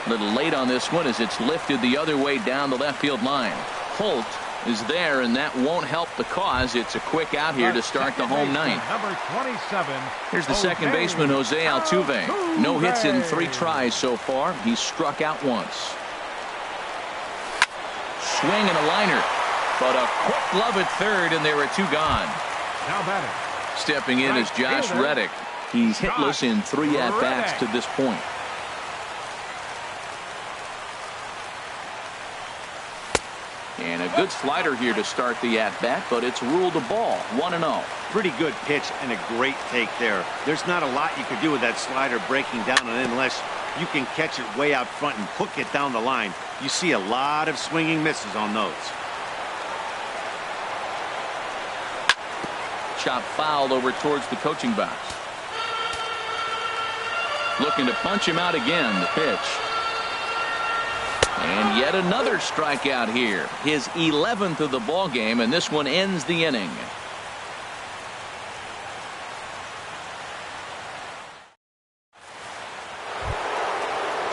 A little late on this one as it's lifted the other way down the left field line. Holt is there, and that won't help the cause. It's a quick out here to start the home ninth. Number 27. Here's the second baseman, Jose Altuve. No hits in 3 tries so far. He's struck out once. Swing and a liner, but a quick glove at third, and there are 2 gone. Now batting. Stepping in is Josh Reddick. He's hitless in 3 at-bats to this point. And a good slider here to start the at-bat, but it's ruled a ball. 1-0. Pretty good pitch and a great take there. There's not a lot you could do with that slider breaking down and in unless you can catch it way out front and hook it down the line. You see a lot of swinging misses on those. Chop foul over towards the coaching box. Looking to punch him out again, the pitch. And yet another strikeout here. His 11th of the ball game, and this one ends the inning.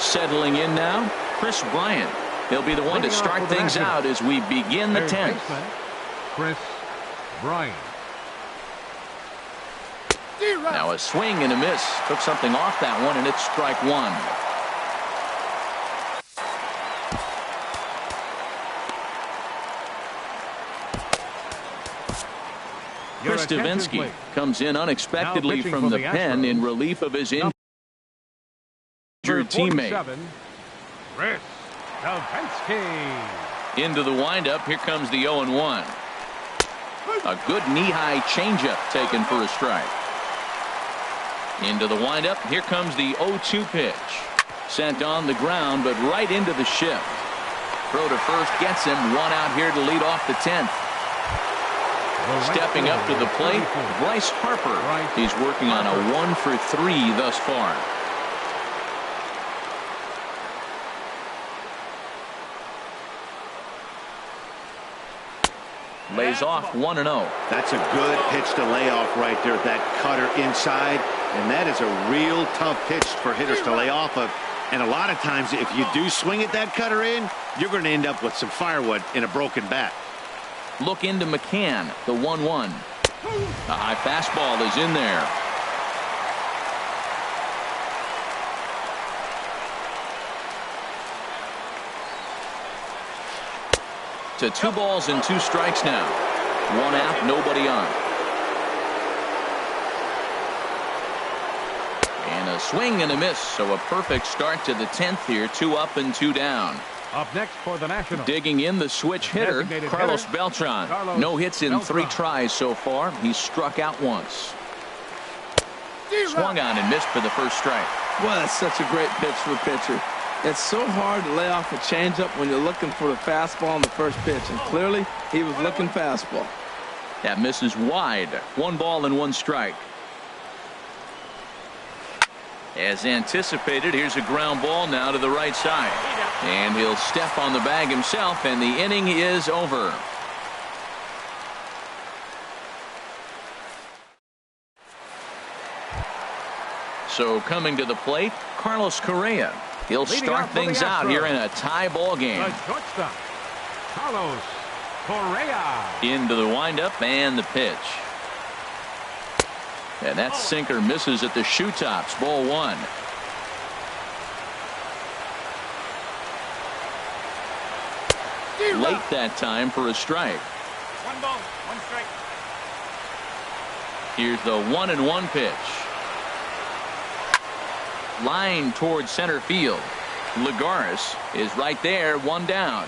Settling in now, Chris Bryant. He'll be the one to start things out as we begin the 10th. Chris Bryant. Now a swing and a miss. Took something off that one, and it's strike one. Chris Davinsky comes in unexpectedly from the pen in relief of his injured teammate. Chris Davinsky. Into the windup. Here comes the 0-1. A good knee-high changeup taken for a strike. Into the windup. Here comes the 0-2 pitch. Sent on the ground, but right into the shift. Throw to first gets him. 1 out here to lead off the 10th. Stepping up to the plate, Bryce Harper. He's working on a 1 for 3 thus far. Lays off 1-0. That's a good pitch to lay off right there. That cutter inside, and that is a real tough pitch for hitters to lay off of. And a lot of times, if you do swing at that cutter in, you're going to end up with some firewood in a broken bat. Look into McCann, the 1-1. A high fastball is in there. To 2 balls and 2 strikes now. 1 out, nobody on. And a swing and a miss, so a perfect start to the 10th here. 2 up and 2 down. Up next for the Nationals. Digging in the switch hitter, Carlos Beltran. No hits in 3 tries so far. He's struck out once. Swung on and missed for the first strike. Well, that's such a great pitch for a pitcher. It's so hard to lay off a changeup when you're looking for the fastball on the first pitch, and clearly he was looking fastball. That misses wide. 1 ball and 1 strike. As anticipated, here's a ground ball now to the right side. And he'll step on the bag himself, and the inning is over. So coming to the plate, Carlos Correa. He'll start things out here in a tie ball game. The shortstop, Carlos Correa. Into the windup and the pitch. And that sinker misses at the shoe tops. Ball one. Late that time for a strike. 1 ball, 1 strike. Here's the 1-1 pitch. Line towards center field. Lagares is right there, 1 down.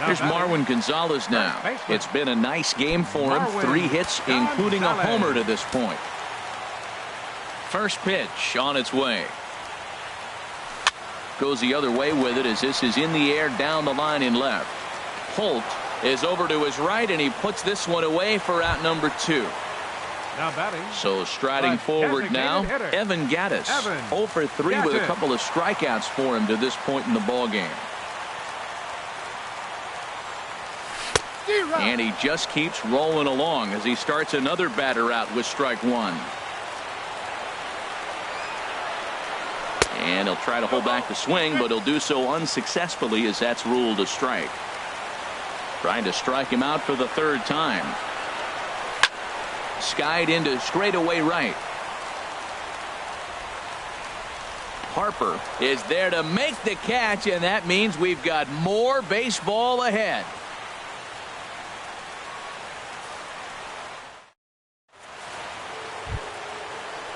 Here's Marwin Gonzalez now. It's been a nice game for him. 3 hits, including a homer to this point. First pitch on its way. Goes the other way with it as this is in the air down the line in left. Holt is over to his right, and he puts this one away for out number 2. Now batting. So striding forward now, Evan Gattis. 0 for 3 with a couple of strikeouts for him to this point in the ball game. And he just keeps rolling along as he starts another batter out with strike 1. And he'll try to hold back the swing, but he'll do so unsuccessfully as that's ruled a strike. Trying to strike him out for the 3rd time. Skied into straightaway right. Harper is there to make the catch, and that means we've got more baseball ahead.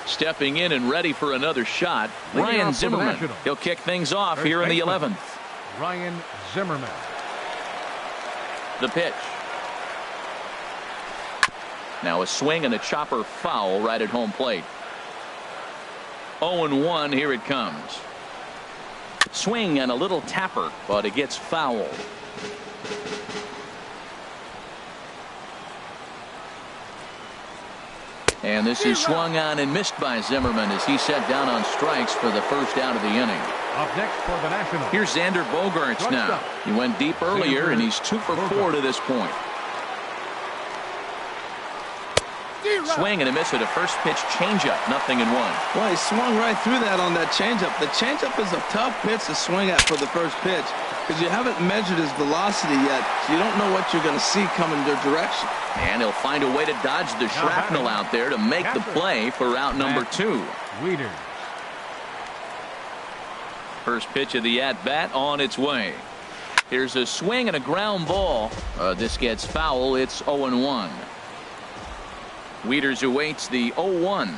Stepping in and ready for another shot, Ryan Zimmerman. He'll kick things off here in the 11th. Ryan Zimmerman. The pitch. Now a swing and a chopper foul right at home plate. 0-1, here it comes. Swing and a little tapper, but it gets foul. And this is swung on and missed by Zimmerman as he set down on strikes for the first out of the inning. Up next for the Nationals. Here's Xander Bogaerts now. He went deep earlier, and he's 2 for 4 to this point. Swing and a miss at a first pitch changeup, 0-1. Well, he swung right through that on that changeup. The changeup is a tough pitch to swing at for the first pitch because you haven't measured his velocity yet, so you don't know what you're going to see coming your direction. And he'll find a way to dodge the shrapnel out there to make the play for out number 2. Weeder. First pitch of the at-bat on its way. Here's a swing and a ground ball. This gets foul. It's 0-1. Wieters awaits the 0-1.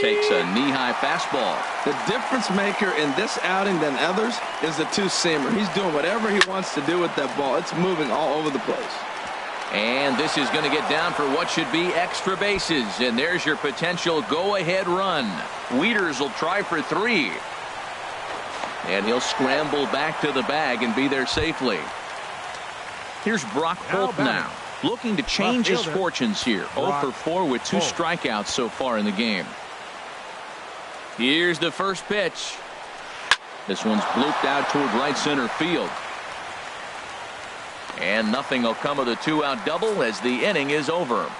Takes a knee-high fastball. The difference maker in this outing than others is the two-seamer. He's doing whatever he wants to do with that ball. It's moving all over the place. And this is going to get down for what should be extra bases. And there's your potential go-ahead run. Wieters will try for 3. And he'll scramble back to the bag and be there safely. Here's Brock Holt now. Looking to change his fortunes here. 0 for 4 with 2 strikeouts so far in the game. Here's the first pitch. This one's blooped out toward right center field. And nothing will come of the 2-out double as the inning is over.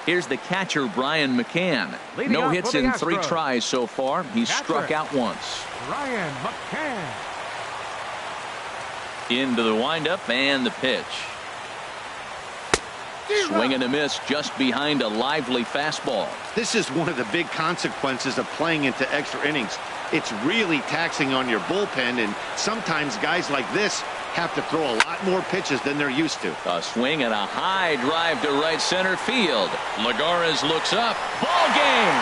Here's the catcher, Brian McCann. No hits in 3 tries so far. He's struck out once. Brian McCann. Into the windup and the pitch. Swing and a miss just behind a lively fastball. This is one of the big consequences of playing into extra innings. It's really taxing on your bullpen, and sometimes guys like this have to throw a lot more pitches than they're used to. A swing and a high drive to right center field. Lagares looks up. Ball game.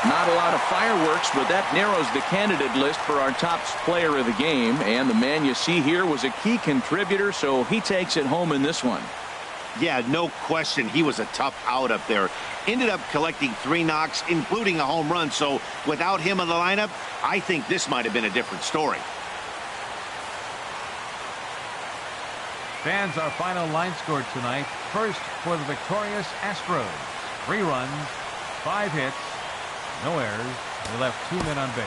Not a lot of fireworks, but that narrows the candidate list for our top player of the game. And the man you see here was a key contributor, so he takes it home in this one. Yeah, no question. He was a tough out up there. Ended up collecting 3 knocks, including a home run. So without him in the lineup, I think this might have been a different story. Fans, our final line score tonight. First for the victorious Astros. 3 runs, 5 hits, no errors. They left 2 men on base.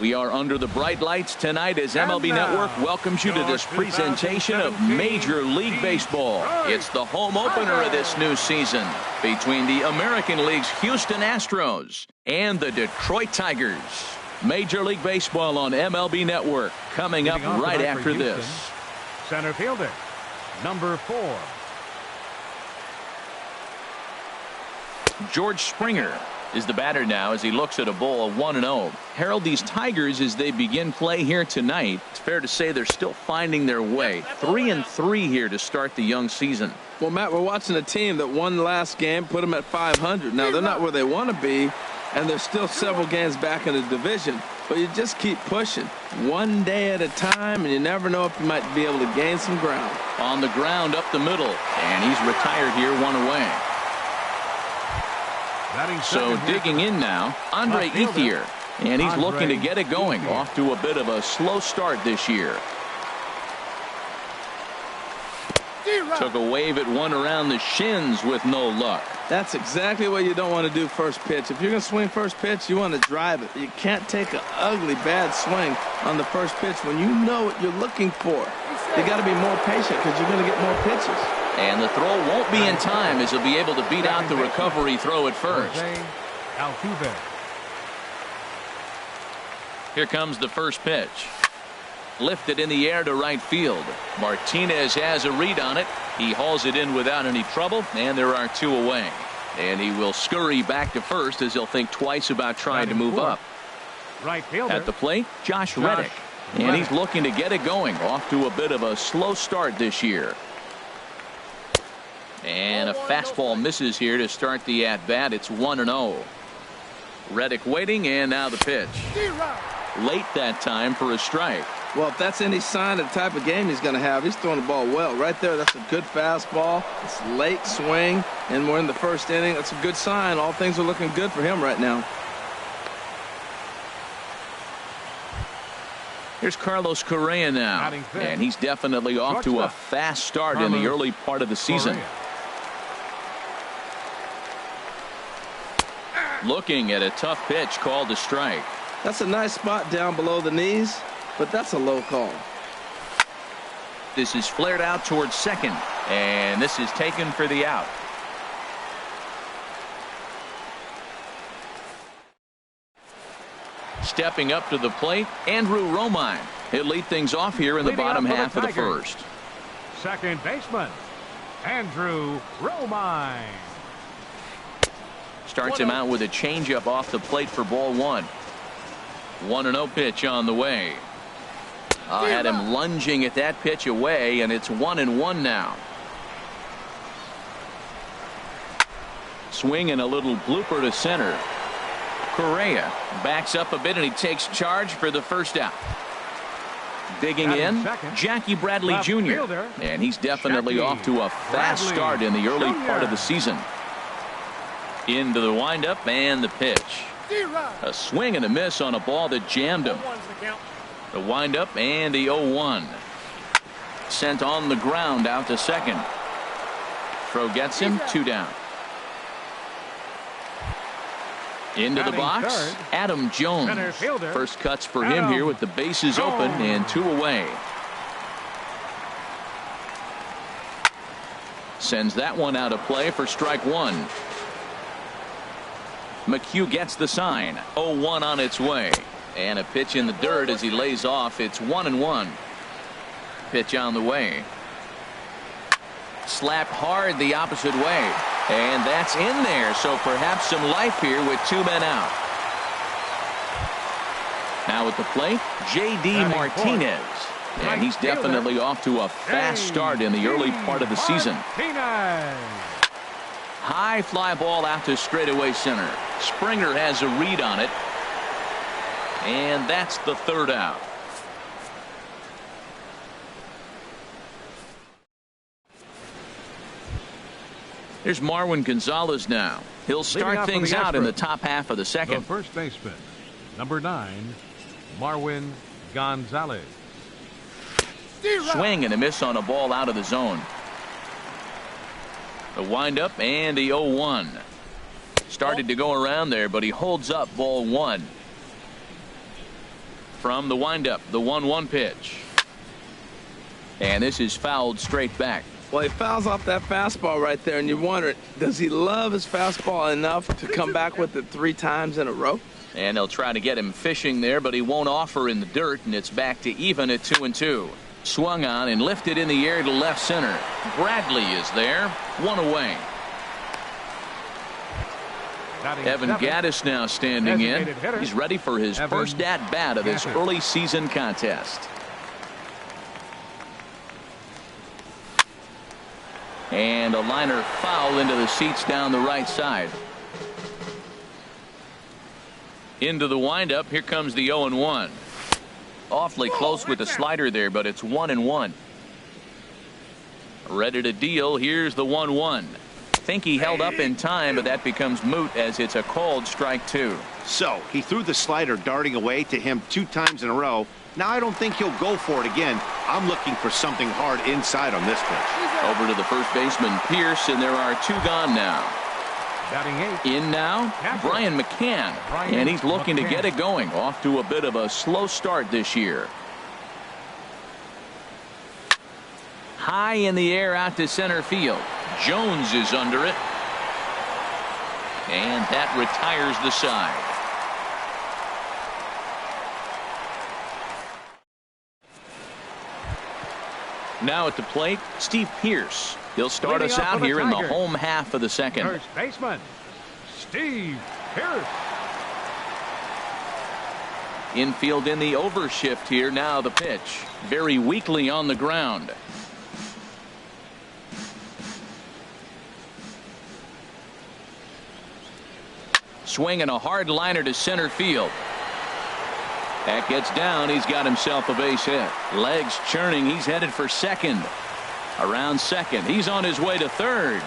We are under the bright lights tonight as MLB Network welcomes you to this presentation of Major League Baseball. It's the home opener of this new season between the American League's Houston Astros and the Detroit Tigers. Major League Baseball on MLB Network coming up right after this. Center fielder, number 4. George Springer is the batter now as he looks at a ball of 1-0. Harold, these Tigers, as they begin play here tonight, it's fair to say they're still finding their way. 3-3 here to start the young season. Well, Matt, we're watching a team that won the last game, put them at 500. Now, they're not where they want to be, and they're still several games back in the division. But you just keep pushing one day at a time, and you never know if you might be able to gain some ground. On the ground up the middle, and he's retired here, 1 away. So digging in now, Andre Ethier, and he's looking to get it going. Off to a bit of a slow start this year. Took a wave at one around the shins with no luck. That's exactly what you don't want to do first pitch. If you're going to swing first pitch, you want to drive it. You can't take an ugly, bad swing on the first pitch when you know what you're looking for. You got to be more patient because you're going to get more pitches. And the throw won't be in time as he'll be able to beat out the recovery throw at first. Here comes the first pitch. Lifted in the air to right field. Martinez has a read on it. He hauls it in without any trouble, and there are 2 away. And he will scurry back to first as he'll think twice about trying to move up. Right fielder. At the plate, Josh Reddick. And he's looking to get it going. Off to a bit of a slow start this year. And a fastball misses here to start the at-bat. It's 1-0. Reddick waiting, and now the pitch. Late that time for a strike. Well, if that's any sign of the type of game he's going to have, he's throwing the ball well. Right there, that's a good fastball. It's late swing, and we're in the first inning. That's a good sign. All things are looking good for him right now. Here's Carlos Correa now, and he's definitely off to a fast start in the early part of the season. Looking at a tough pitch called a strike. That's a nice spot down below the knees, but that's a low call. This is flared out towards second, and this is taken for the out. Stepping up to the plate, Andrew Romine. He'll lead things off here in the bottom half of the first. Second baseman, Andrew Romine. Starts him out with a changeup off the plate for ball 1. 1-0 pitch on the way. Had him lunging at that pitch away, and it's 1-1 now. Swing and a little blooper to center. Correa backs up a bit, and he takes charge for the first out. Digging in, Jackie Bradley Jr. And he's definitely off to a fast start in the early part of the season. Into the windup and the pitch. A swing and a miss on a ball that jammed him. The windup and the 0-1. Sent on the ground out to second. Throw gets him, 2 down. Into the box, Adam Jones. First cuts for him here with the bases open and 2 away. Sends that one out of play for strike 1. McHugh gets the sign. 0-1 on its way. And a pitch in the dirt as he lays off. It's 1-1. Pitch on the way. Slapped hard the opposite way. And that's in there. So perhaps some life here with 2 men out. Now at the plate, J.D. Martinez. And he's definitely off to a fast start in the early part of the season. High fly ball out to straightaway center. Springer has a read on it. And that's the 3rd out. Here's Marwin Gonzalez now. He'll start things out in the top half of the second. The first baseman, number 9, Marwin Gonzalez. Swing and a miss on a ball out of the zone. The windup and the 0-1. Started to go around there, but he holds up ball 1. from the windup, the 1-1 pitch. And this is fouled straight back. Well, he fouls off that fastball right there, and you wonder, does he love his fastball enough to come back with it 3 times in a row? And they'll try to get him fishing there, but he won't offer in the dirt, and it's back to even at 2-2. Swung on and lifted in the air to left center. Bradley is there, 1 away. Evan Gaddis now standing in. He's ready for his first at-bat of this early season contest. And a liner foul into the seats down the right side. Into the windup. Here comes the 0-1. Awfully close with the slider there, but it's 1-1. Ready to deal. Here's the 1-1. Think he held up in time, but that becomes moot as it's a called strike 2. So he threw the slider darting away to him 2 times in a row. Now I don't think he'll go for it again. I'm looking for something hard inside on this pitch. Over to the first baseman, Pierce, and there are 2 gone now. Batting 8. In now, Brian McCann, and he's looking to get it going. Off to a bit of a slow start this year. High in the air out to center field. Jones is under it. And that retires the side. Now at the plate, Steve Pierce. He'll start us out here in the home half of the second. First baseman, Steve Pierce. Infield in the overshift here. Now the pitch. Very weakly on the ground. Swinging a hard liner to center field. That gets down. He's got himself a base hit. Legs churning. He's headed for second. Around second. He's on his way to third.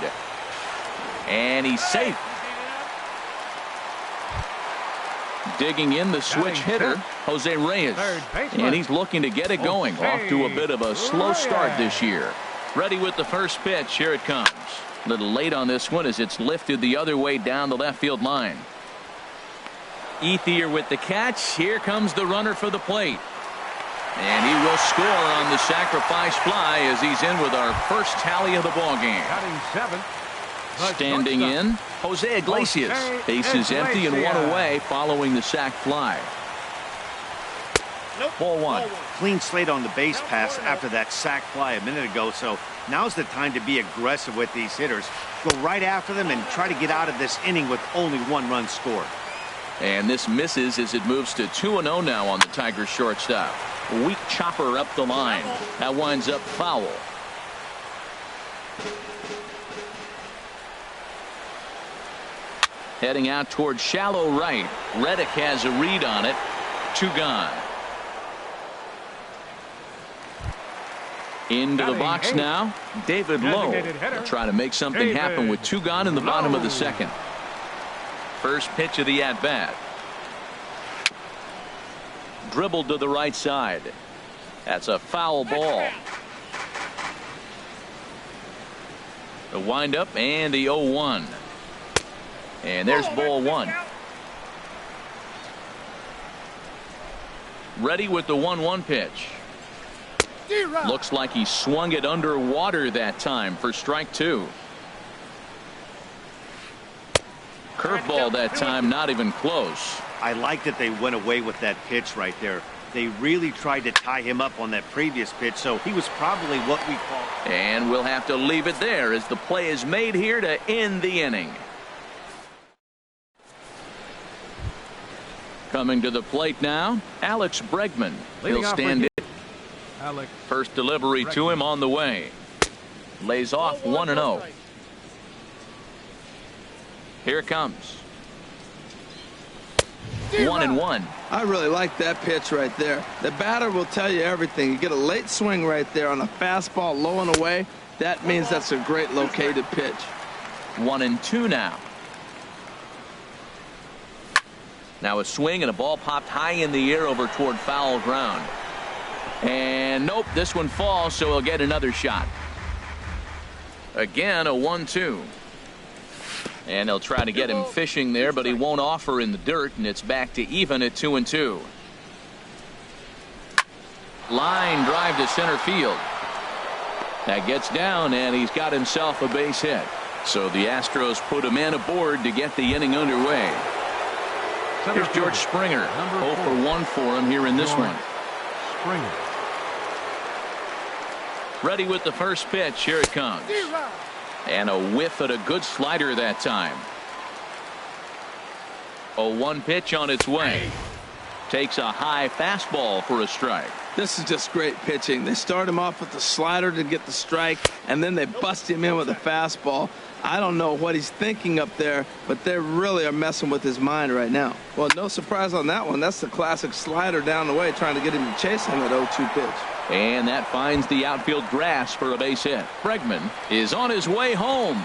And he's safe. Digging in the switch hitter, Jose Reyes. And he's looking to get it going. Off to a bit of a slow start this year. Ready with the first pitch. Here it comes. A little late on this one as it's lifted the other way down the left field line. Ethier with the catch. Here comes the runner for the plate. And he will score on the sacrifice fly as he's in with our first tally of the ball game. Standing in, Jose Iglesias. Base is empty and 1 away following the sac fly. Ball 1. Clean slate on the base pass after that sac fly a minute ago, so now's the time to be aggressive with these hitters. Go right after them and try to get out of this inning with only 1 run scored. And this misses as it moves to 2-0 now on the Tigers shortstop. Weak chopper up the line. That winds up foul. Heading out towards shallow right. Reddick has a read on it. 2 gone. Into the box now, David Lowe. Will try to make something happen with 2 gone in the bottom of the second. First pitch of the at-bat. Dribbled to the right side. That's a foul ball. The windup and the 0-1. And there's ball 1. Ready with the 1-1 pitch. Looks like he swung it underwater that time for strike 2. Curveball that time, not even close. I like that they went away with that pitch right there. They really tried to tie him up on that previous pitch, so he was probably what we call. And we'll have to leave it there as the play is made here to end the inning. Coming to the plate now, Alex Bregman. He'll stand in. First delivery to him on the way. Lays off 1-0. Here it comes. 1-1. I really like that pitch right there. The batter will tell you everything. You get a late swing right there on a fastball low and away. That means that's a great located pitch. 1-2 now. Now a swing and a ball popped high in the air over toward foul ground. And nope, this one falls, so he'll get another shot. Again, a 1-2. And they'll try to get him fishing there, but he won't offer in the dirt, and it's back to even at 2-2. Line drive to center field. That gets down, and he's got himself a base hit. So the Astros put a man aboard to get the inning underway. Here's George Springer. 0 for 1 for him here in this one. Springer. Ready with the first pitch. Here it comes. And a whiff at a good slider that time. 0-1 pitch on its way. Takes a high fastball for a strike. This is just great pitching. They start him off with the slider to get the strike, and then they bust him in with a fastball. I don't know what he's thinking up there, but they really are messing with his mind right now. Well, no surprise on that one. That's the classic slider down the way, trying to get him to chase him at 0-2 pitch. And that finds the outfield grass for a base hit. Bregman is on his way home.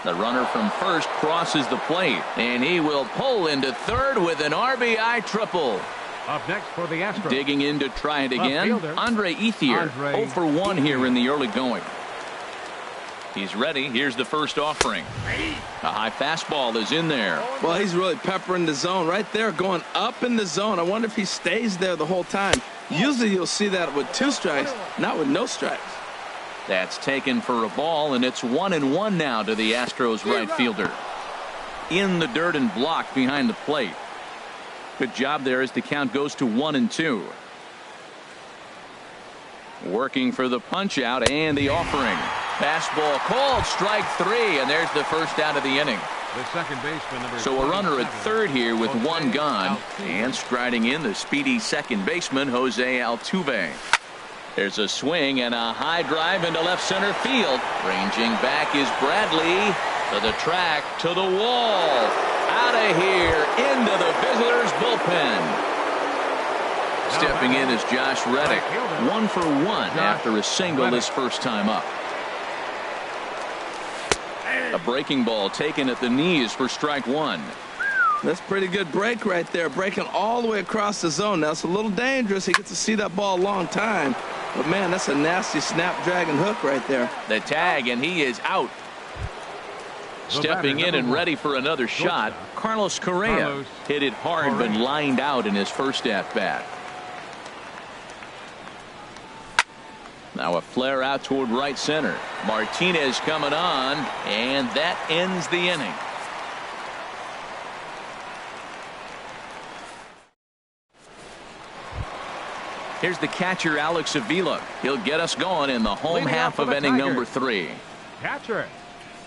The runner from first crosses the plate, and he will pull into third with an RBI triple. Up next for the Astros. Digging in to try it again. Andre Ethier, 0 for 1 here in the early going. He's ready. Here's the first offering. A high fastball is in there. Well, he's really peppering the zone right there, going up in the zone. I wonder if he stays there the whole time. Usually you'll see that with 2 strikes, not with no strikes. That's taken for a ball, and it's 1-1 now to the Astros right fielder. In the dirt and blocked behind the plate. Good job there as the count goes to 1-2. Working for the punch out and the offering. Fastball called, strike 3, and there's the first out of the inning. The second baseman, number So a runner at third here with 1 gone, and striding in the speedy second baseman Jose Altuve. There's a swing and a high drive into left center field. Ranging back is Bradley to the track, to the wall. Out of here, into the visitors' bullpen. Stepping in is Josh Reddick. 1 for 1 after a single his first time up. A breaking ball taken at the knees for strike 1. That's pretty good break right there, breaking all the way across the zone. Now it's a little dangerous. He gets to see that ball a long time. But, man, that's a nasty snapdragon hook right there. The tag, and he is out. Stepping in and ready for another shot, Carlos Correa. Hit it hard but lined out in his first at-bat. Now a flare out toward right center. Martinez coming on, and that ends the inning. Here's the catcher, Alex Avila. He'll get us going in the home half of inning number 3. Catcher,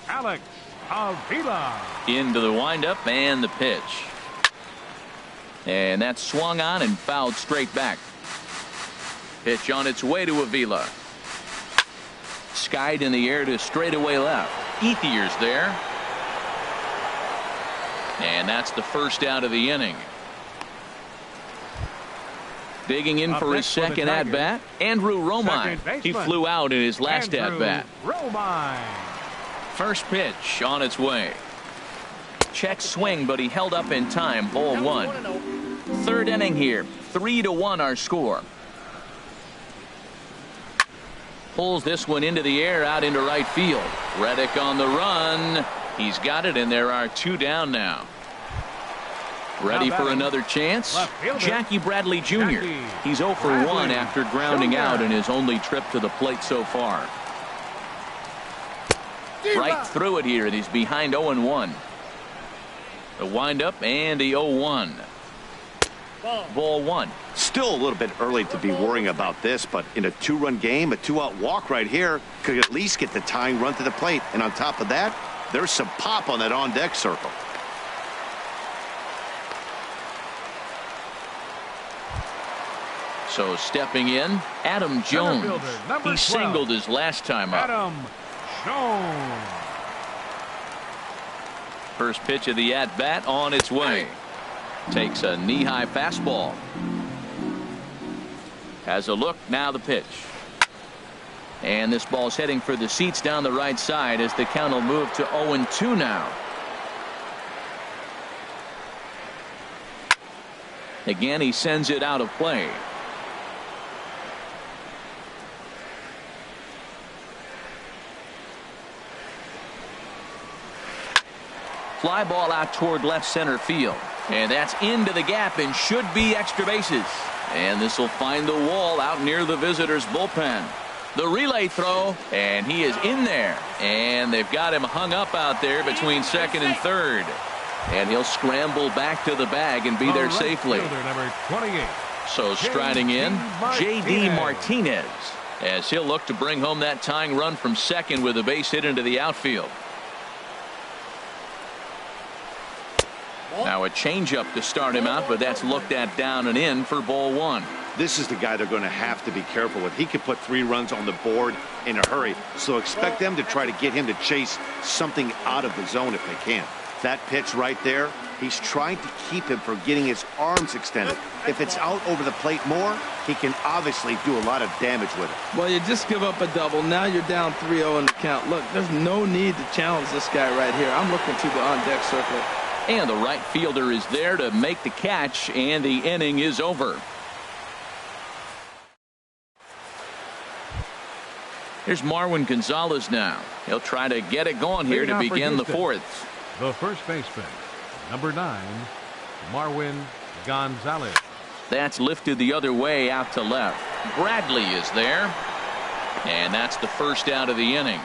Alex Avila. Into the windup and the pitch. And that's swung on and fouled straight back. Pitch on its way to Avila. Skied in the air to straightaway left. Ethier's there. And that's the first out of the inning. Digging in for his second at-bat, Andrew Romine. He flew out in his last at-bat. First pitch on its way. Check swing, but he held up in time. Ball 1. Third inning here. 3-1 our score. Pulls this one into the air out into right field. Reddick on the run. He's got it, and there are 2 down now. Ready for another chance? Jackie Bradley Jr. He's 0 for 1 after grounding out in his only trip to the plate so far. Right through it here, and he's behind 0-1. The windup and the 0-1. Ball 1. Still a little bit early to be worrying about this, but in a 2-run game, a 2-out walk right here could at least get the tying run to the plate. And on top of that, there's some pop on that on-deck circle. So stepping in, Adam Jones. He singled his last time up. Adam Jones. First pitch of the at-bat on its way. Takes a knee-high fastball. Has a look, now the pitch. And this ball's heading for the seats down the right side as the count will move to 0-2 now. Again, he sends it out of play. Fly ball out toward left center field. And that's into the gap and should be extra bases. And this will find the wall out near the visitors' bullpen. The relay throw, and he is in there. And they've got him hung up out there between second and third. And he'll scramble back to the bag and be there safely. Number 28. So striding in, J.D. Martinez, as he'll look to bring home that tying run from second with a base hit into the outfield. Now a changeup to start him out, but that's looked at down and in for ball one. This is the guy they're going to have to be careful with. He could put 3 runs on the board in a hurry, so expect them to try to get him to chase something out of the zone if they can. That pitch right there, he's trying to keep him from getting his arms extended. If it's out over the plate more, he can obviously do a lot of damage with it. Well, you just give up a double. Now you're down 3-0 in the count. Look, there's no need to challenge this guy right here. I'm looking to the on-deck circle. And the right fielder is there to make the catch, and the inning is over. Here's Marwin Gonzalez now. He'll try to get it going here to begin the fourth. The first baseman, number 9, Marwin Gonzalez. That's lifted the other way out to left. Bradley is there. And that's the first out of the inning.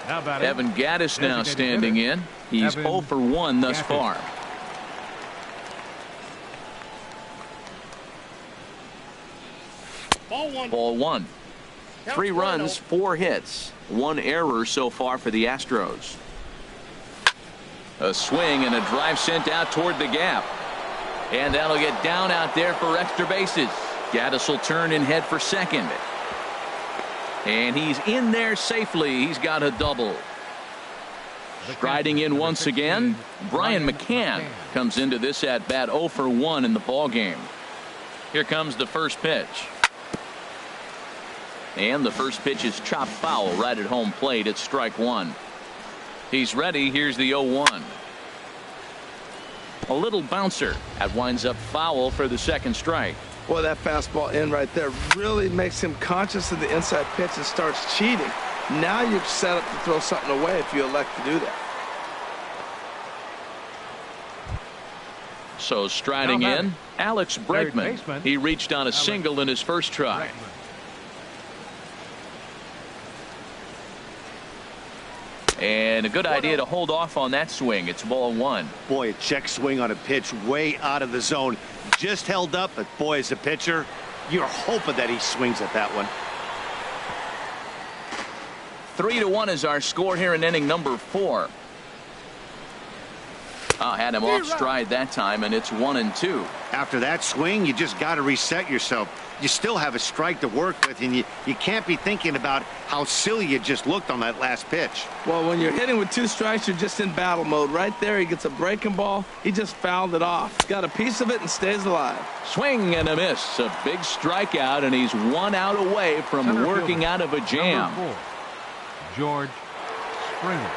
Evan Gaddis now standing in. He's 0 for 1 thus far. Ball one. 3 runs, 4 hits, 1 error so far for the Astros. A swing and a drive sent out toward the gap. And that'll get down out there for extra bases. Gaddis will turn and head for second. And he's in there safely. He's got a double. Striding in once again, Brian McCann comes into this at bat 0 for 1 in the ball game. Here comes the first pitch. And the first pitch is chopped foul right at home plate. It's strike 1. He's ready. Here's the 0-1. A little bouncer. That winds up foul for the second strike. Boy, that fastball in right there really makes him conscious of the inside pitch and starts cheating. Now you're set up to throw something away if you elect to do that. So striding in, Alex Bregman. He reached on a single in his first try. And a good idea to hold off on that swing. It's ball 1. Boy, a check swing on a pitch way out of the zone. Just held up, but boy, as a pitcher, you're hoping that he swings at that one. 3-1 is our score here in inning number 4. Had him off stride that time, and it's 1-2. After that swing, you just got to reset yourself. You still have a strike to work with, and you can't be thinking about how silly you just looked on that last pitch. Well, when you're hitting with 2 strikes, you're just in battle mode. Right there, he gets a breaking ball. He just fouled it off. Got a piece of it and stays alive. Swing and a miss. A big strikeout, and he's 1 out away from working out of a jam. Number 4, George Springer.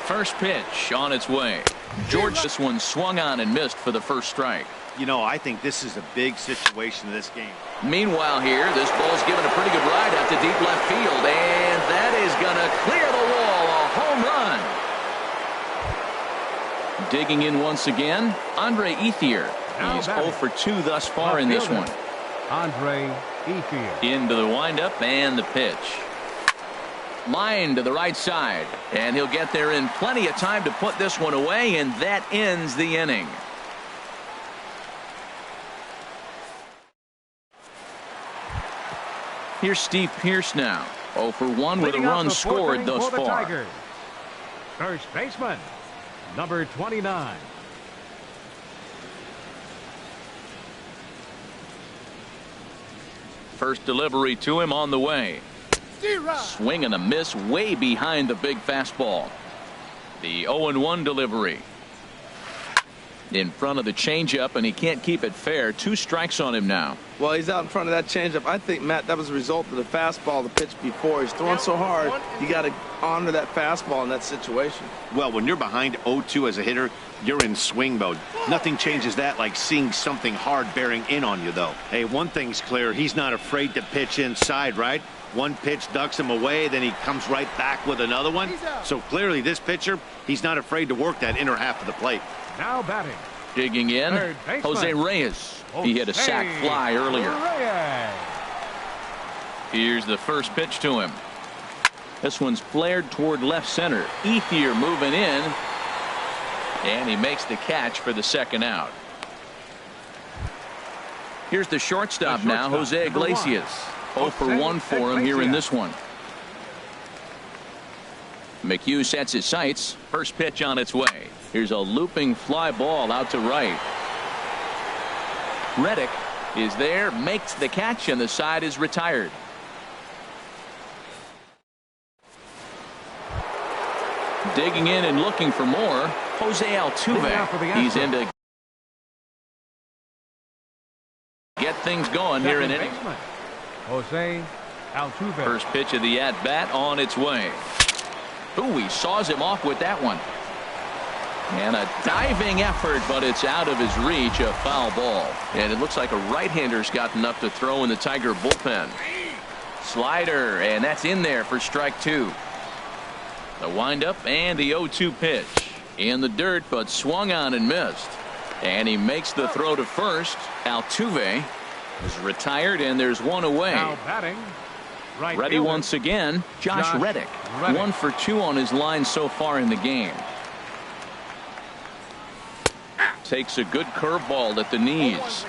First pitch on its way. George, this one swung on and missed for the first strike. You know, I think this is a big situation in this game. Meanwhile here, this ball's given a pretty good ride out to deep left field, and that is going to clear the wall. A home run. Digging in once again, Andre Ethier. He's 0 for 2 thus far in this one. Andre Ethier. Into the windup and the pitch. Line to the right side, and he'll get there in plenty of time to put this one away, and that ends the inning. Here's Steve Pearce now, 0 for 1 with a run scored thus far. First baseman, number 29. First delivery to him on the way. Swing and a miss way behind the big fastball. The 0-1 delivery. In front of the changeup, and he can't keep it fair. 2 strikes on him now. Well, he's out in front of that changeup. I think, Matt, that was a result of the fastball, the pitch before. He's throwing so hard, you got to honor that fastball in that situation. Well, when you're behind 0-2 as a hitter, you're in swing mode. Nothing changes that like seeing something hard bearing in on you, though. Hey, one thing's clear. He's not afraid to pitch inside, right? One pitch ducks him away, then he comes right back with another one. So clearly this pitcher, he's not afraid to work that inner half of the plate. Now batting. Digging in, Jose Reyes. He hit a sac fly earlier. Here's the first pitch to him. This one's flared toward left center. Ethier moving in. And he makes the catch for the second out. Here's the shortstop now, Jose Iglesias. 0 for 1 for him here in this one. McHugh sets his sights. First pitch on its way. Here's a looping fly ball out to right. Reddick is there, makes the catch, and the side is retired. Digging in and looking for more, Jose Altuve. He's in to get things going here in inning. Jose Altuve. First pitch of the at-bat on its way. Ooh, he saws him off with that one. And a diving effort, but it's out of his reach, a foul ball. And it looks like a right-hander's gotten up to throw in the Tiger bullpen. Slider, and that's in there for strike 2. The windup and the 0-2 pitch. In the dirt, but swung on and missed. And he makes the throw to first. Altuve is retired, and there's one away. Now batting. Right Ready fielder. once again, Josh Reddick. 1 for 2 on his line so far in the game. Takes a good curveball at the knees.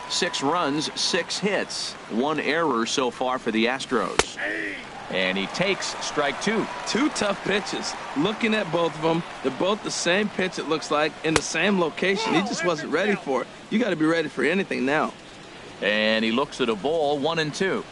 6 runs, 6 hits, 1 error so far for the Astros. And he takes strike 2. 2 tough pitches. Looking at both of them, they're both the same pitch, it looks like, in the same location. He just wasn't ready for it. You got to be ready for anything now. And he looks at a ball, 1-2.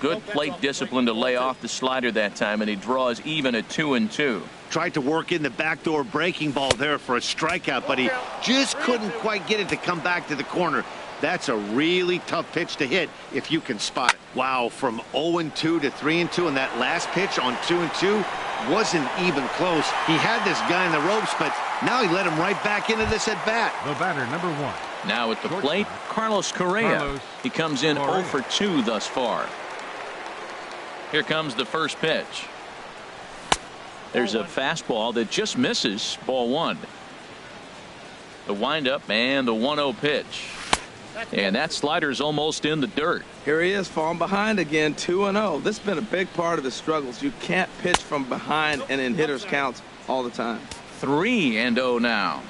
Good plate discipline to lay off the slider that time, and he draws even at 2-2. Tried to work in the backdoor breaking ball there for a strikeout, but he just couldn't quite get it to come back to the corner. That's a really tough pitch to hit if you can spot it. Wow, from 0-2 to 3-2, and that last pitch on 2-2 wasn't even close. He had this guy in the ropes, but now he let him right back into this at bat. The batter, number 1. Now at the plate, Carlos Correa. He comes in 0 for 2 thus far. Here comes the first pitch. There's a fastball that just misses, ball 1. The windup and the 1-0 pitch. And that slider's almost in the dirt. Here he is, falling behind again, 2-0. This has been a big part of his struggles. You can't pitch from behind and in hitters' counts all the time. 3-0 now.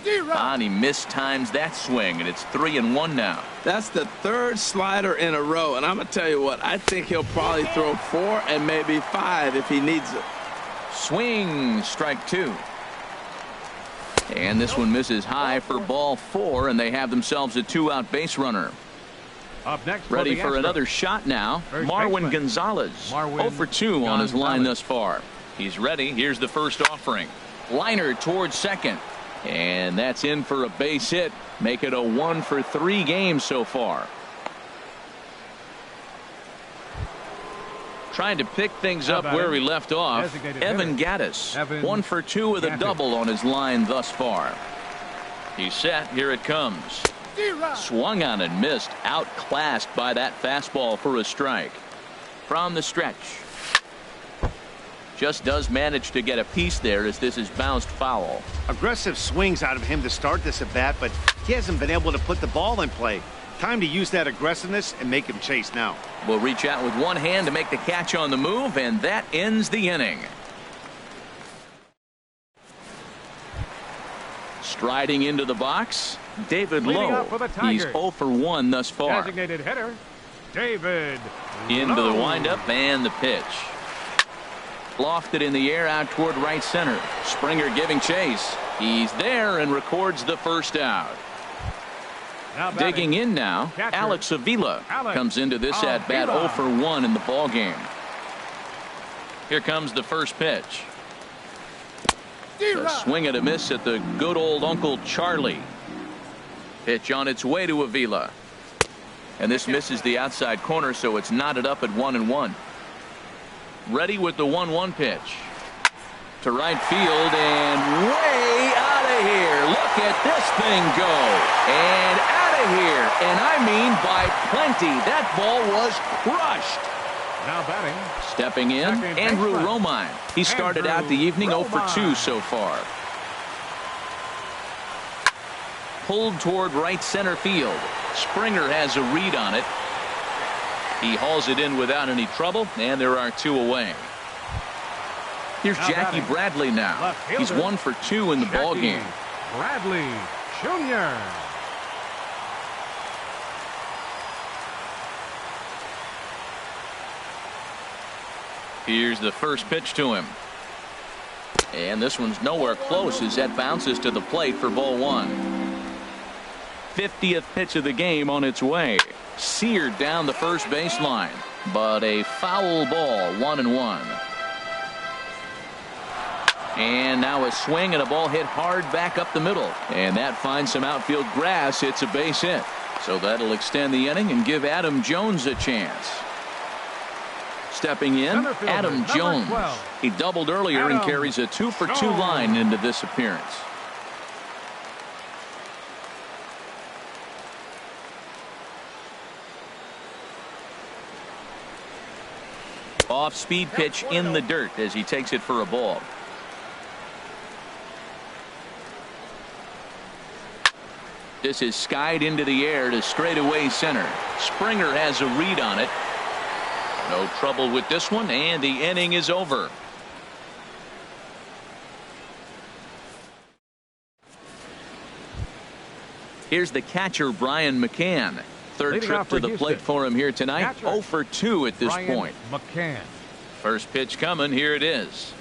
And he mistimes that swing, and it's 3-1 now. That's the 3rd slider in a row, and I'm going to tell you what, I think he'll probably throw 4 and maybe 5 if he needs it. Swing, strike 2. And this one misses high for ball 4, and they have themselves a 2-out base runner. Up next, ready for another shot now. Marwin Gonzalez. 0 for 2 on his line thus far. He's ready. Here's the first offering. Liner towards second. And that's in for a base hit. Make it a 1 for 3 game so far. Trying to pick things up where we left off. Evan Gattis. 1 for 2 with a double on his line thus far. He's set. Here it comes. Swung on and missed. Outclassed by that fastball for a strike. From the stretch. Just does manage to get a piece there as this is bounced foul. Aggressive swings out of him to start this at bat, but he hasn't been able to put the ball in play. Time to use that aggressiveness and make him chase now. Will reach out with one hand to make the catch on the move, and that ends the inning. Striding into the box, David Lowe. He's 0 for 1 thus far. Designated hitter, David Into Lowe. the windup and the pitch. Lofted in the air out toward right center. Springer giving chase. He's there and records the first out. Digging in now, Alex Avila comes into this at bat 0 for 1 in the ball game. Here comes the first pitch. A swing and a miss at the good old Uncle Charlie. Pitch on its way to Avila. And this misses the outside corner, so it's knotted up at 1-1. Ready with the 1-1 pitch. To right field and way out of here. Look at this thing go. And out of here. And I mean by plenty. That ball was crushed. Now batting. Stepping in, Andrew Romine. He started out the evening 0 for 2 so far. Pulled toward right center field. Springer has a read on it. He hauls it in without any trouble, and there are 2 away. Here's Jackie Bradley now. He's 1 for 2 in the ballgame. Bradley Jr. Here's the first pitch to him. And this one's nowhere close as that bounces to the plate for ball 1. 50th pitch of the game on its way. Seared down the first baseline. But a foul ball, 1-1. And now a swing and a ball hit hard back up the middle. And that finds some outfield grass. It's a base hit. So that'll extend the inning and give Adam Jones a chance. Stepping in, Adam Jones. He doubled earlier and carries a 2 for 2 line into this appearance. Off-speed pitch in the dirt as he takes it for a ball. This is skied into the air to straightaway center. Springer has a read on it. No trouble with this one, and the inning is over. Here's the catcher, Brian McCann. Third trip to the plate for him here tonight. 0 for 2 at this point. McCann. First pitch coming. Here it is.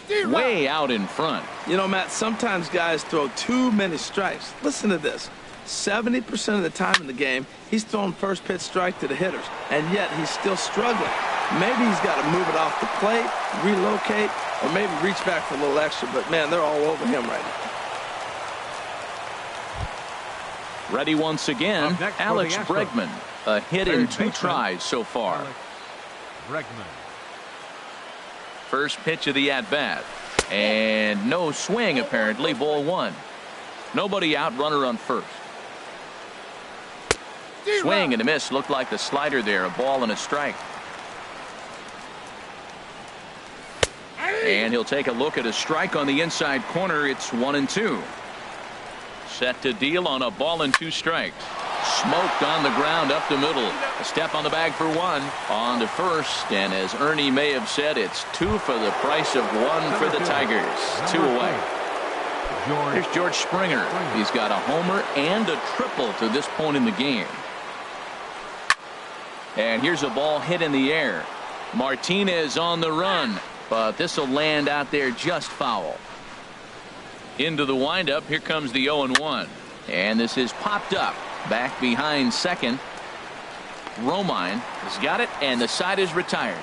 Way out in front. You know, Matt, sometimes guys throw too many strikes. Listen to this. 70% of the time in the game, he's throwing first pitch strike to the hitters, and yet he's still struggling. Maybe he's got to move it off the plate, relocate, or maybe reach back for a little extra, but man, they're all over him right now. Ready once again, Alex Bregman. A hit in 2 tries so far. Bregman. First pitch of the at-bat. And no swing, apparently. Ball 1. Nobody out, runner on first. Swing and a miss. Looked like the slider there. A ball and a strike. And he'll take a look at a strike on the inside corner. It's 1-2. Set to deal on a ball and 2 strikes. Smoked on the ground up the middle. A step on the bag for 1. On to first. And as Ernie may have said, it's 2 for the price of 1 for the Tigers. 2 away. Here's George Springer. He's got a homer and a triple to this point in the game. And here's a ball hit in the air. Martinez on the run, but this will land out there just foul. Into the windup. Here comes the 0-1. And this is popped up. Back behind second. Romine has got it, and the side is retired.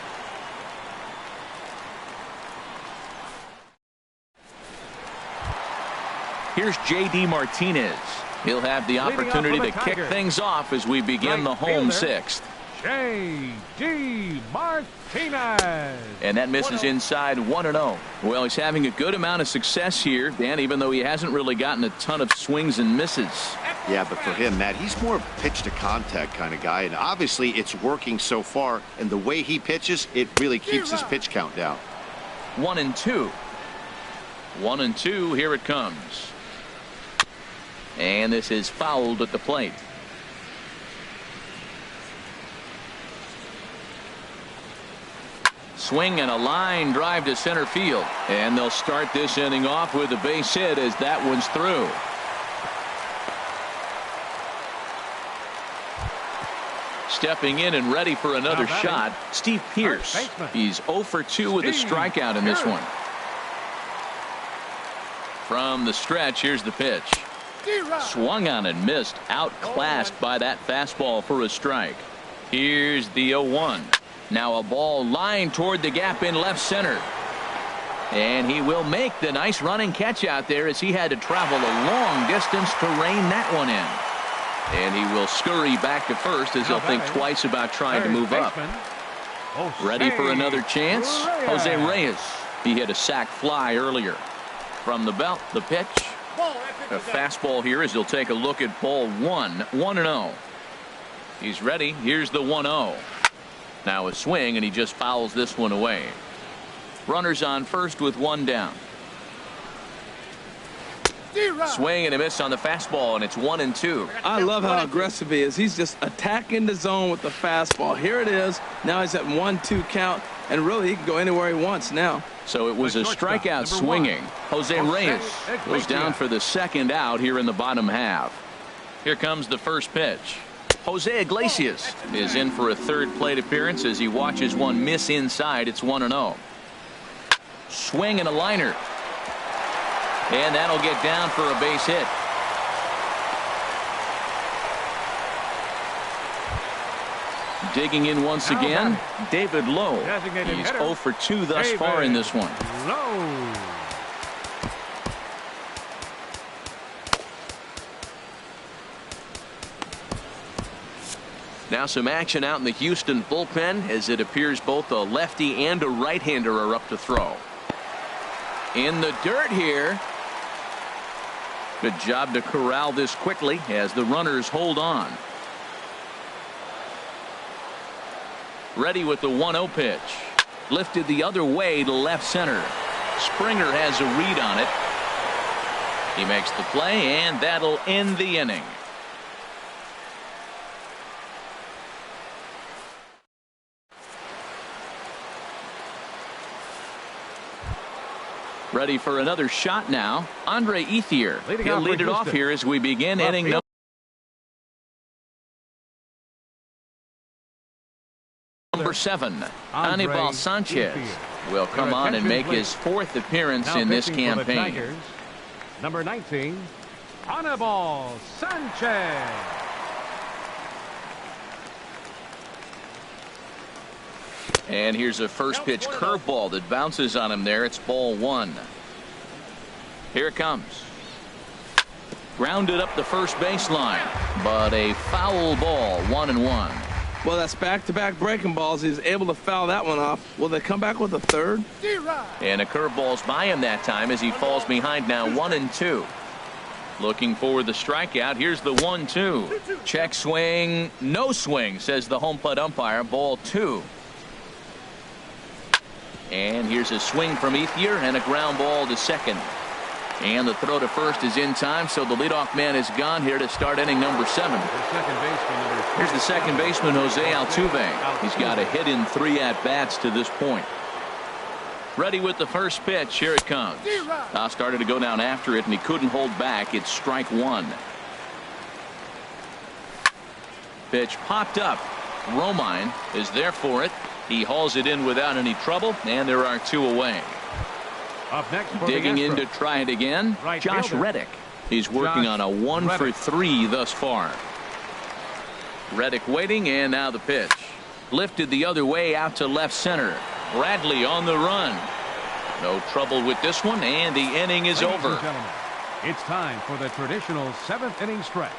Here's J.D. Martinez. He'll have the opportunity to kick things off as we begin the home 6th. J.D. Martinez. And that misses inside 1-0. Well, he's having a good amount of success here, Dan, even though he hasn't really gotten a ton of swings and misses. Yeah, but for him, Matt, he's more pitch to contact kind of guy, and obviously it's working so far, and the way he pitches, it really keeps his pitch count down. 1-2. 1-2. Here it comes. And this is fouled at the plate. Swing and a line drive to center field. And they'll start this inning off with a base hit as that one's through. Stepping in and ready for another shot, Steve Pearce. He's 0 for 2 with a strikeout in this one. From the stretch, here's the pitch. Swung on and missed, outclassed by that fastball for a strike. Here's the 0-1. Now a ball lined toward the gap in left center. And he will make the nice running catch out there as he had to travel a long distance to rein that one in. And he will scurry back to first as he'll think twice about trying to move up. Ready for another chance? Jose Reyes. He hit a sac fly earlier. From the belt, the pitch. A fastball here as he'll take a look at ball one. 1-0. He's ready. Here's the 1-0. Now a swing, and he just fouls this one away. Runners on first with one down. Swing and a miss on the fastball, and it's 1-2. I love how aggressive he is. He's just attacking the zone with the fastball. Here it is. Now he's at 1-2 count, and really he can go anywhere he wants now. So it was a strikeout swinging. Jose Reyes goes down for the second out here in the bottom half. Here comes the first pitch. Jose Iglesias is in for a third plate appearance as he watches one miss inside. It's 1-0. Swing and a liner. And that'll get down for a base hit. Digging in once again, David Lowe. He's 0 for 2 thus far in this one. Now some action out in the Houston bullpen as it appears both a lefty and a right-hander are up to throw. In the dirt here. Good job to corral this quickly as the runners hold on. Ready with the 1-0 pitch. Lifted the other way to left center. Springer has a read on it. He makes the play, and that'll end the inning. Ready for another shot now. Andre Ethier. He'll lead it off here as we begin inning number 7. Anibal Sanchez will come on and make his 4th appearance in this campaign. Number 19, Anibal Sanchez. And here's a first pitch curveball that bounces on him there. It's ball 1. Here it comes. Grounded up the first baseline, but a foul ball. 1-1. Well, that's back-to-back breaking balls. He's able to foul that one off. Will they come back with a third? And a curveball's by him that time as he falls behind now. 1-2. Looking for the strikeout. Here's the 1-2. Check swing. No swing, says the home plate umpire. Ball 2. And here's a swing from Ethier and a ground ball to second. And the throw to first is in time, so the leadoff man is gone here to start inning number 7. Here's the second baseman, Jose Altuve. He's got a hit in 3 at-bats to this point. Ready with the first pitch. Here it comes. Started to go down after it, and he couldn't hold back. It's strike 1. Pitch popped up. Romine is there for it. He hauls it in without any trouble, and there are 2 away. Up next digging in to try it again, Josh Reddick. He's working on a 1 for 3 thus far. Reddick waiting, and now the pitch. Lifted the other way out to left center. Bradley on the run. No trouble with this one, and the inning is over. Ladies and gentlemen, it's time for the traditional 7th inning stretch.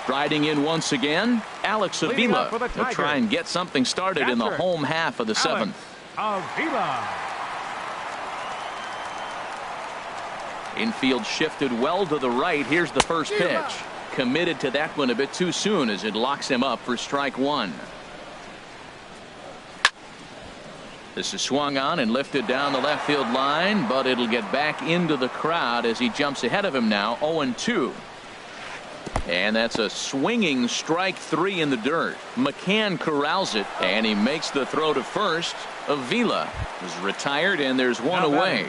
Striding in once again, Alex Avila will try and get something started in the home half of the 7th. Avila. Infield shifted well to the right. Here's the first pitch. Committed to that one a bit too soon as it locks him up for strike 1. This is swung on and lifted down the left field line, but it'll get back into the crowd as he jumps ahead of him now. 0-2. And that's a swinging strike 3 in the dirt. McCann corrals it, and he makes the throw to first. Avila is retired, and there's 1 away.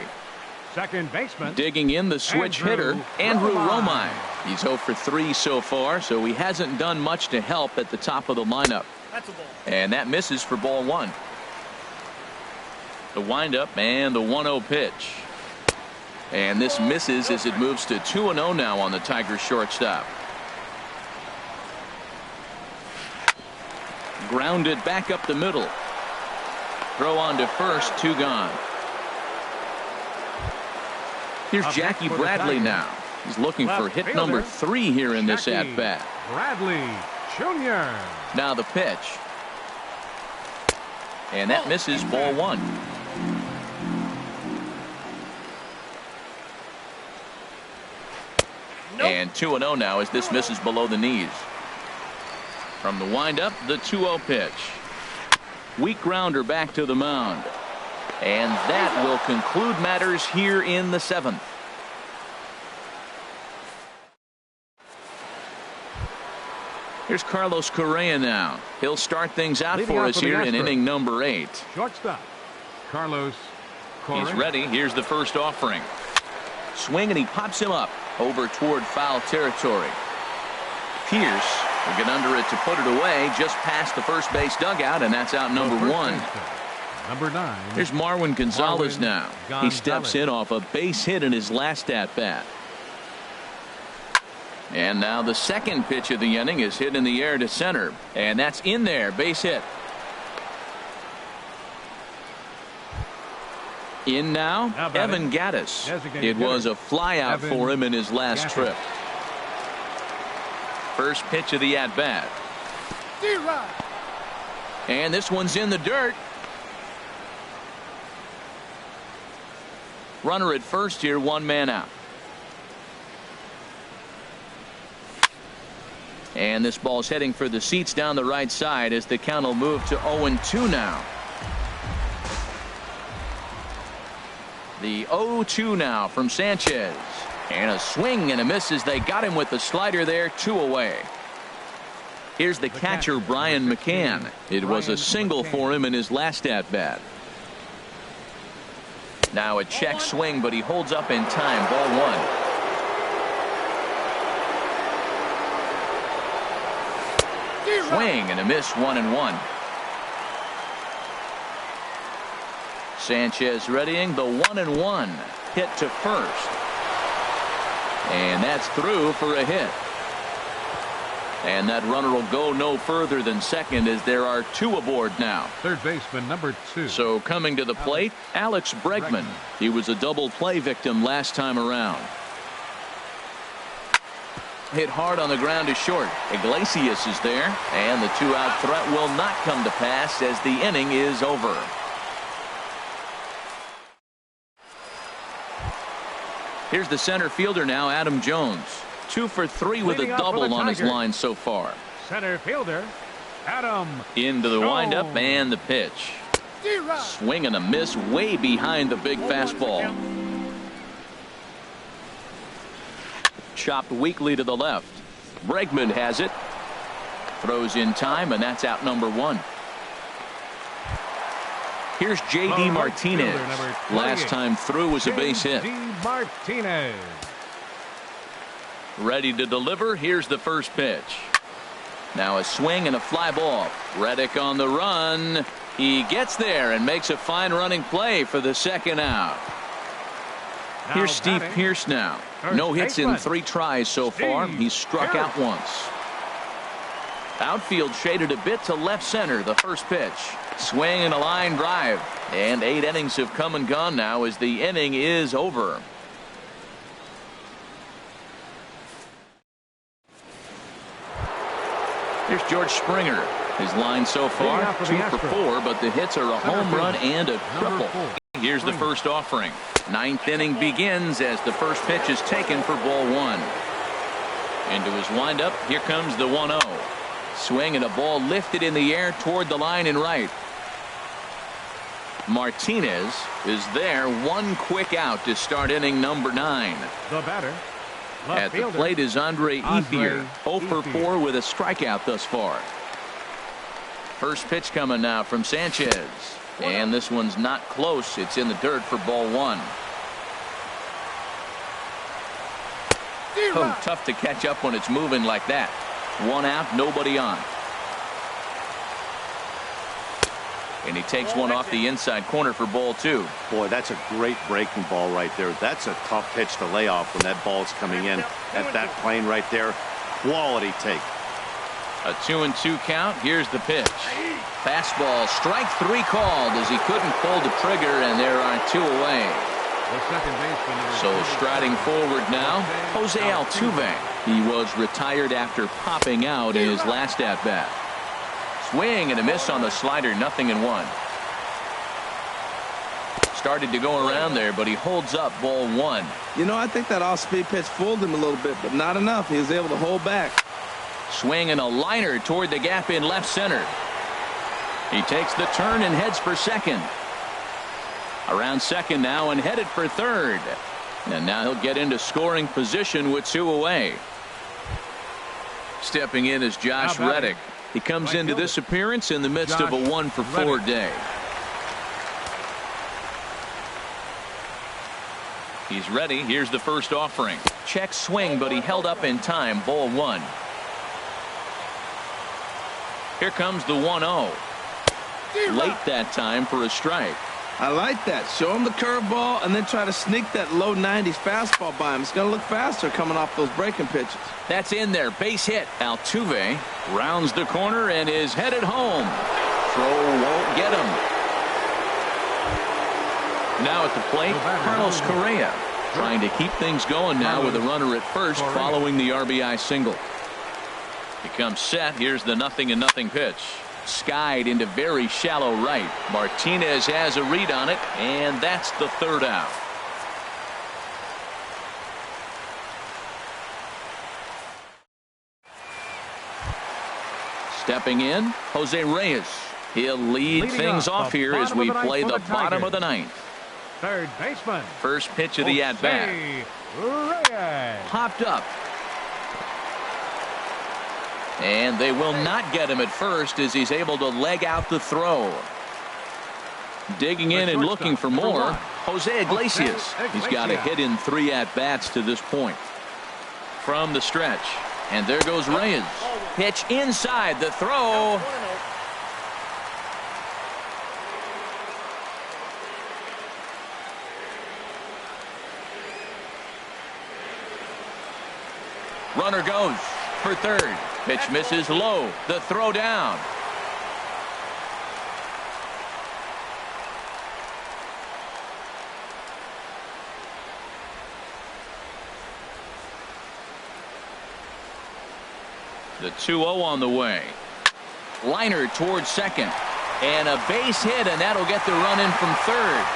Second baseman. Digging in the switch hitter, Andrew Romine. He's 0 for 3 so far, so he hasn't done much to help at the top of the lineup. And that misses for ball 1. The windup and the 1-0 pitch. And this misses as it moves to 2-0 now on the Tigers shortstop. Grounded back up the middle. Throw on to first, 2 gone. Here's Jackie Bradley now. He's looking for hit number 3 here in this at-bat. Bradley Jr. Now the pitch. And that misses, ball 1. And 2-0 now as this misses below the knees. From the windup, the 2-0 pitch. Weak grounder back to the mound. And that will conclude matters here in the 7th. Here's Carlos Correa now. He'll start things out for us here in inning number 8. Shortstop, Carlos Correa. He's ready. Here's the first offering. Swing, and he pops him up over toward foul territory. Pierce will get under it to put it away just past the first base dugout, and that's out number 1. Number 9. Here's Marwin Gonzalez now. He steps in off a base hit in his last at-bat. And now the second pitch of the inning is hit in the air to center, and that's in there, base hit. In now, Evan Gattis. It was a flyout for him in his last trip. First pitch of the at-bat. And this one's in the dirt. Runner at first here, 1 man out. And this ball's heading for the seats down the right side as the count will move to 0-2 now. The 0-2 now from Sanchez. And a swing and a miss as they got him with the slider there, 2 away. Here's the catcher, Brian McCann. It was a single for him in his last at-bat. Now a check swing, but he holds up in time, ball 1. Swing and a miss, 1-1. Sanchez readying the 1-1 hit to first. And that's through for a hit. And that runner will go no further than second as there are 2 aboard now. Third baseman number 2. So coming to the plate, Alex Bregman. He was a double play victim last time around. Hit hard on the ground to short. Iglesias is there, and the 2-out threat will not come to pass as the inning is over. Here's the center fielder now, Adam Jones. 2 for 3 with a double on his line so far. Center fielder, Adam into the Jones. windup and the pitch. Swing and a miss way behind the big fastball. Chopped weakly to the left. Bregman has it. Throws in time, and that's out number 1. Here's J.D. Martinez. Last time through was a base hit. Martinez. Ready to deliver. Here's the first pitch. Now a swing and a fly ball. Reddick on the run. He gets there and makes a fine running play for the second out. Here's Steve Pierce now. No hits in 3 tries so far. He's struck out once. Outfield shaded a bit to left center. The first pitch. Swing and a line drive. And 8 innings have come and gone now as the inning is over. Here's George Springer. His line so far, 2 for 4, but the hits are a home run and a triple. Here's the first offering. 9th inning begins as the first pitch is taken for ball 1. Into his windup, here comes the 1-0. Swing and a ball lifted in the air toward the line and right. Martinez is there. 1 quick out to start inning number 9. The batter. At the plate is Andre Ethier. 0 for 4 with a strikeout thus far. First pitch coming now from Sanchez. And this one's not close. It's in the dirt for ball 1. Oh, tough to catch up when it's moving like that. 1 out, nobody on. And he takes one off the inside corner for ball 2. Boy, that's a great breaking ball right there. That's a tough pitch to lay off when that ball's coming in at that plane right there. Quality take. A 2-2 count. Here's the pitch. Fastball, strike 3 called as he couldn't pull the trigger, and there are 2 away. So striding forward now, Jose Altuve. He was retired after popping out in his last at-bat. Swing and a miss on the slider, 0-1. Started to go around there, but he holds up ball 1. You know, I think that off-speed pitch fooled him a little bit, but not enough. He was able to hold back. Swing and a liner toward the gap in left center. He takes the turn and heads for second. Around second now and headed for third. And now he'll get into scoring position with 2 away. Stepping in is Josh Reddick. He comes into this appearance in the midst of a 1-for-4 day. He's ready. Here's the first offering. Check swing, but he held up in time. Ball 1. Here comes the 1-0. Late that time for a strike. I like that. Show him the curveball and then try to sneak that low 90s fastball by him. It's going to look faster coming off those breaking pitches. That's in there. Base hit. Altuve rounds the corner and is headed home. Throw won't get him. Now at the plate, Carlos Correa trying to keep things going now with a runner at first following the RBI single. He comes set. Here's the 0-0 pitch. Skied into very shallow right. Martinez has a read on it, and that's the 3rd out. Stepping in, Jose Reyes. He'll lead things off here as we play the bottom of the 9th. Third baseman. First pitch of the at-bat. Popped up. And they will not get him at first as he's able to leg out the throw. Digging in and looking for more, Jose Iglesias. He's got a hit in 3 at-bats to this point. From the stretch. And there goes Reyes. Pitch inside the throw. Runner goes for third. Pitch misses low. The throw down. The 2-0 on the way. Liner towards second. And a base hit, and that'll get the run in from third.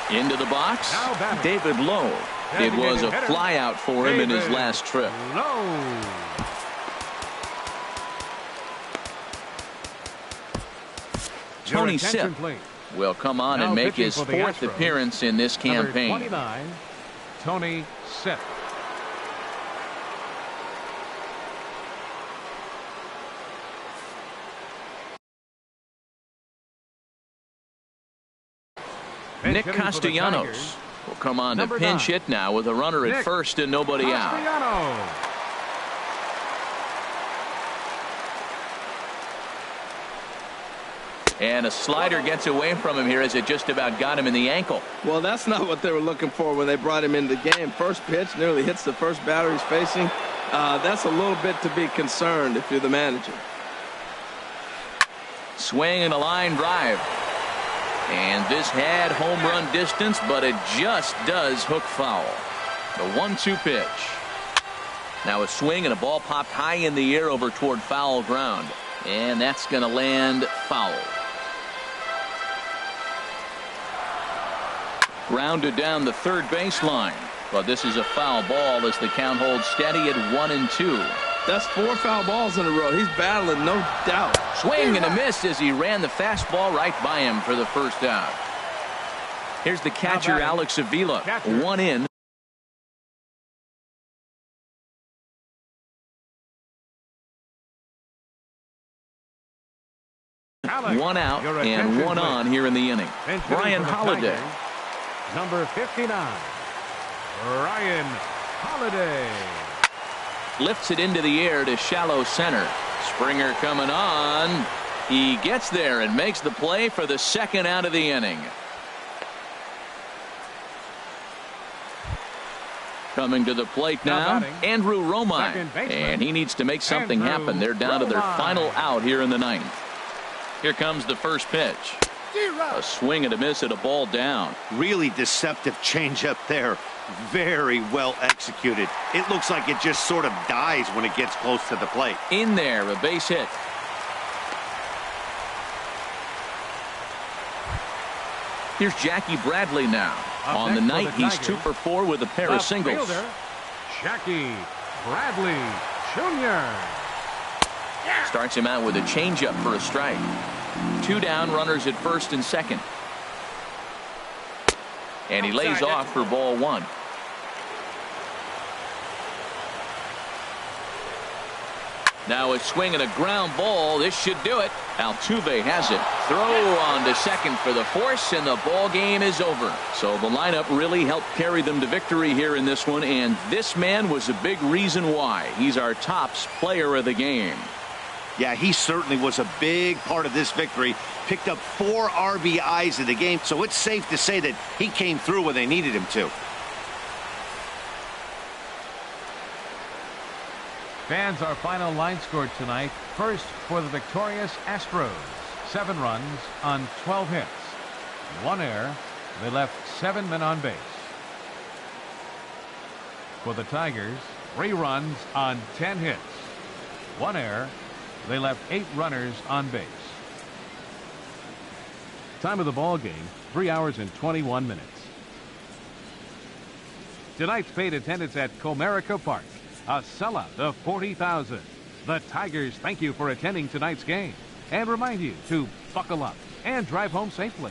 Into the box, David Lowe. It was a flyout for him in his last trip. Tony Sipp will come on and make his 4th appearance in this campaign. Number 29, Tony Sipp. Nick Castellanos will come on to pinch hit now with a runner at first and nobody out. And a slider gets away from him here as it just about got him in the ankle. Well, that's not what they were looking for when they brought him into the game. First pitch nearly hits the first batter he's facing. That's a little bit to be concerned if you're the manager. Swing and a line drive. And this had home run distance, but it just does hook foul. The 1-2 pitch. Now a swing and a ball popped high in the air over toward foul ground. And that's going to land foul. Grounded down the third baseline. But this is a foul ball as the count holds steady at 1-2. That's 4 foul balls in a row. He's battling, no doubt. Swing and a miss as he ran the fastball right by him for the first out. Here's the catcher, Alex Avila. 1 in. One out and one on here in the inning. Ryan Holiday. Number 59, Ryan Holiday. Lifts it into the air to shallow center. Springer coming on. He gets there and makes the play for the 2nd out of the inning. Coming to the plate now, Andrew Romine. And he needs to make something happen. They're down to their final out here in the ninth. Here comes the first pitch. A swing and a miss at a ball down. Really deceptive changeup there. Very well executed. It looks like it just sort of dies when it gets close to the plate. In there, a base hit. Here's Jackie Bradley now. On the night, he's 2 for 4 with a pair of singles. Jackie Bradley Jr. Starts him out with a changeup for a strike. 2 down, runners at first and second. And he lays off for ball 1. Now a swing and a ground ball. This should do it. Altuve has it. Throw on to second for the force, and the ball game is over. So the lineup really helped carry them to victory here in this one, and this man was a big reason why. He's our tops player of the game. Yeah, he certainly was a big part of this victory. Picked up 4 RBIs in the game, so it's safe to say that he came through when they needed him to. Fans, our final line scored tonight. First for the victorious Astros. 7 runs on 12 hits. 1 error. They left 7 men on base. For the Tigers, 3 runs on 10 hits. 1 error. They left 8 runners on base. Time of the ball game, 3 hours and 21 minutes. Tonight's paid attendance at Comerica Park. A sellout of 40,000. The Tigers thank you for attending tonight's game and remind you to buckle up and drive home safely.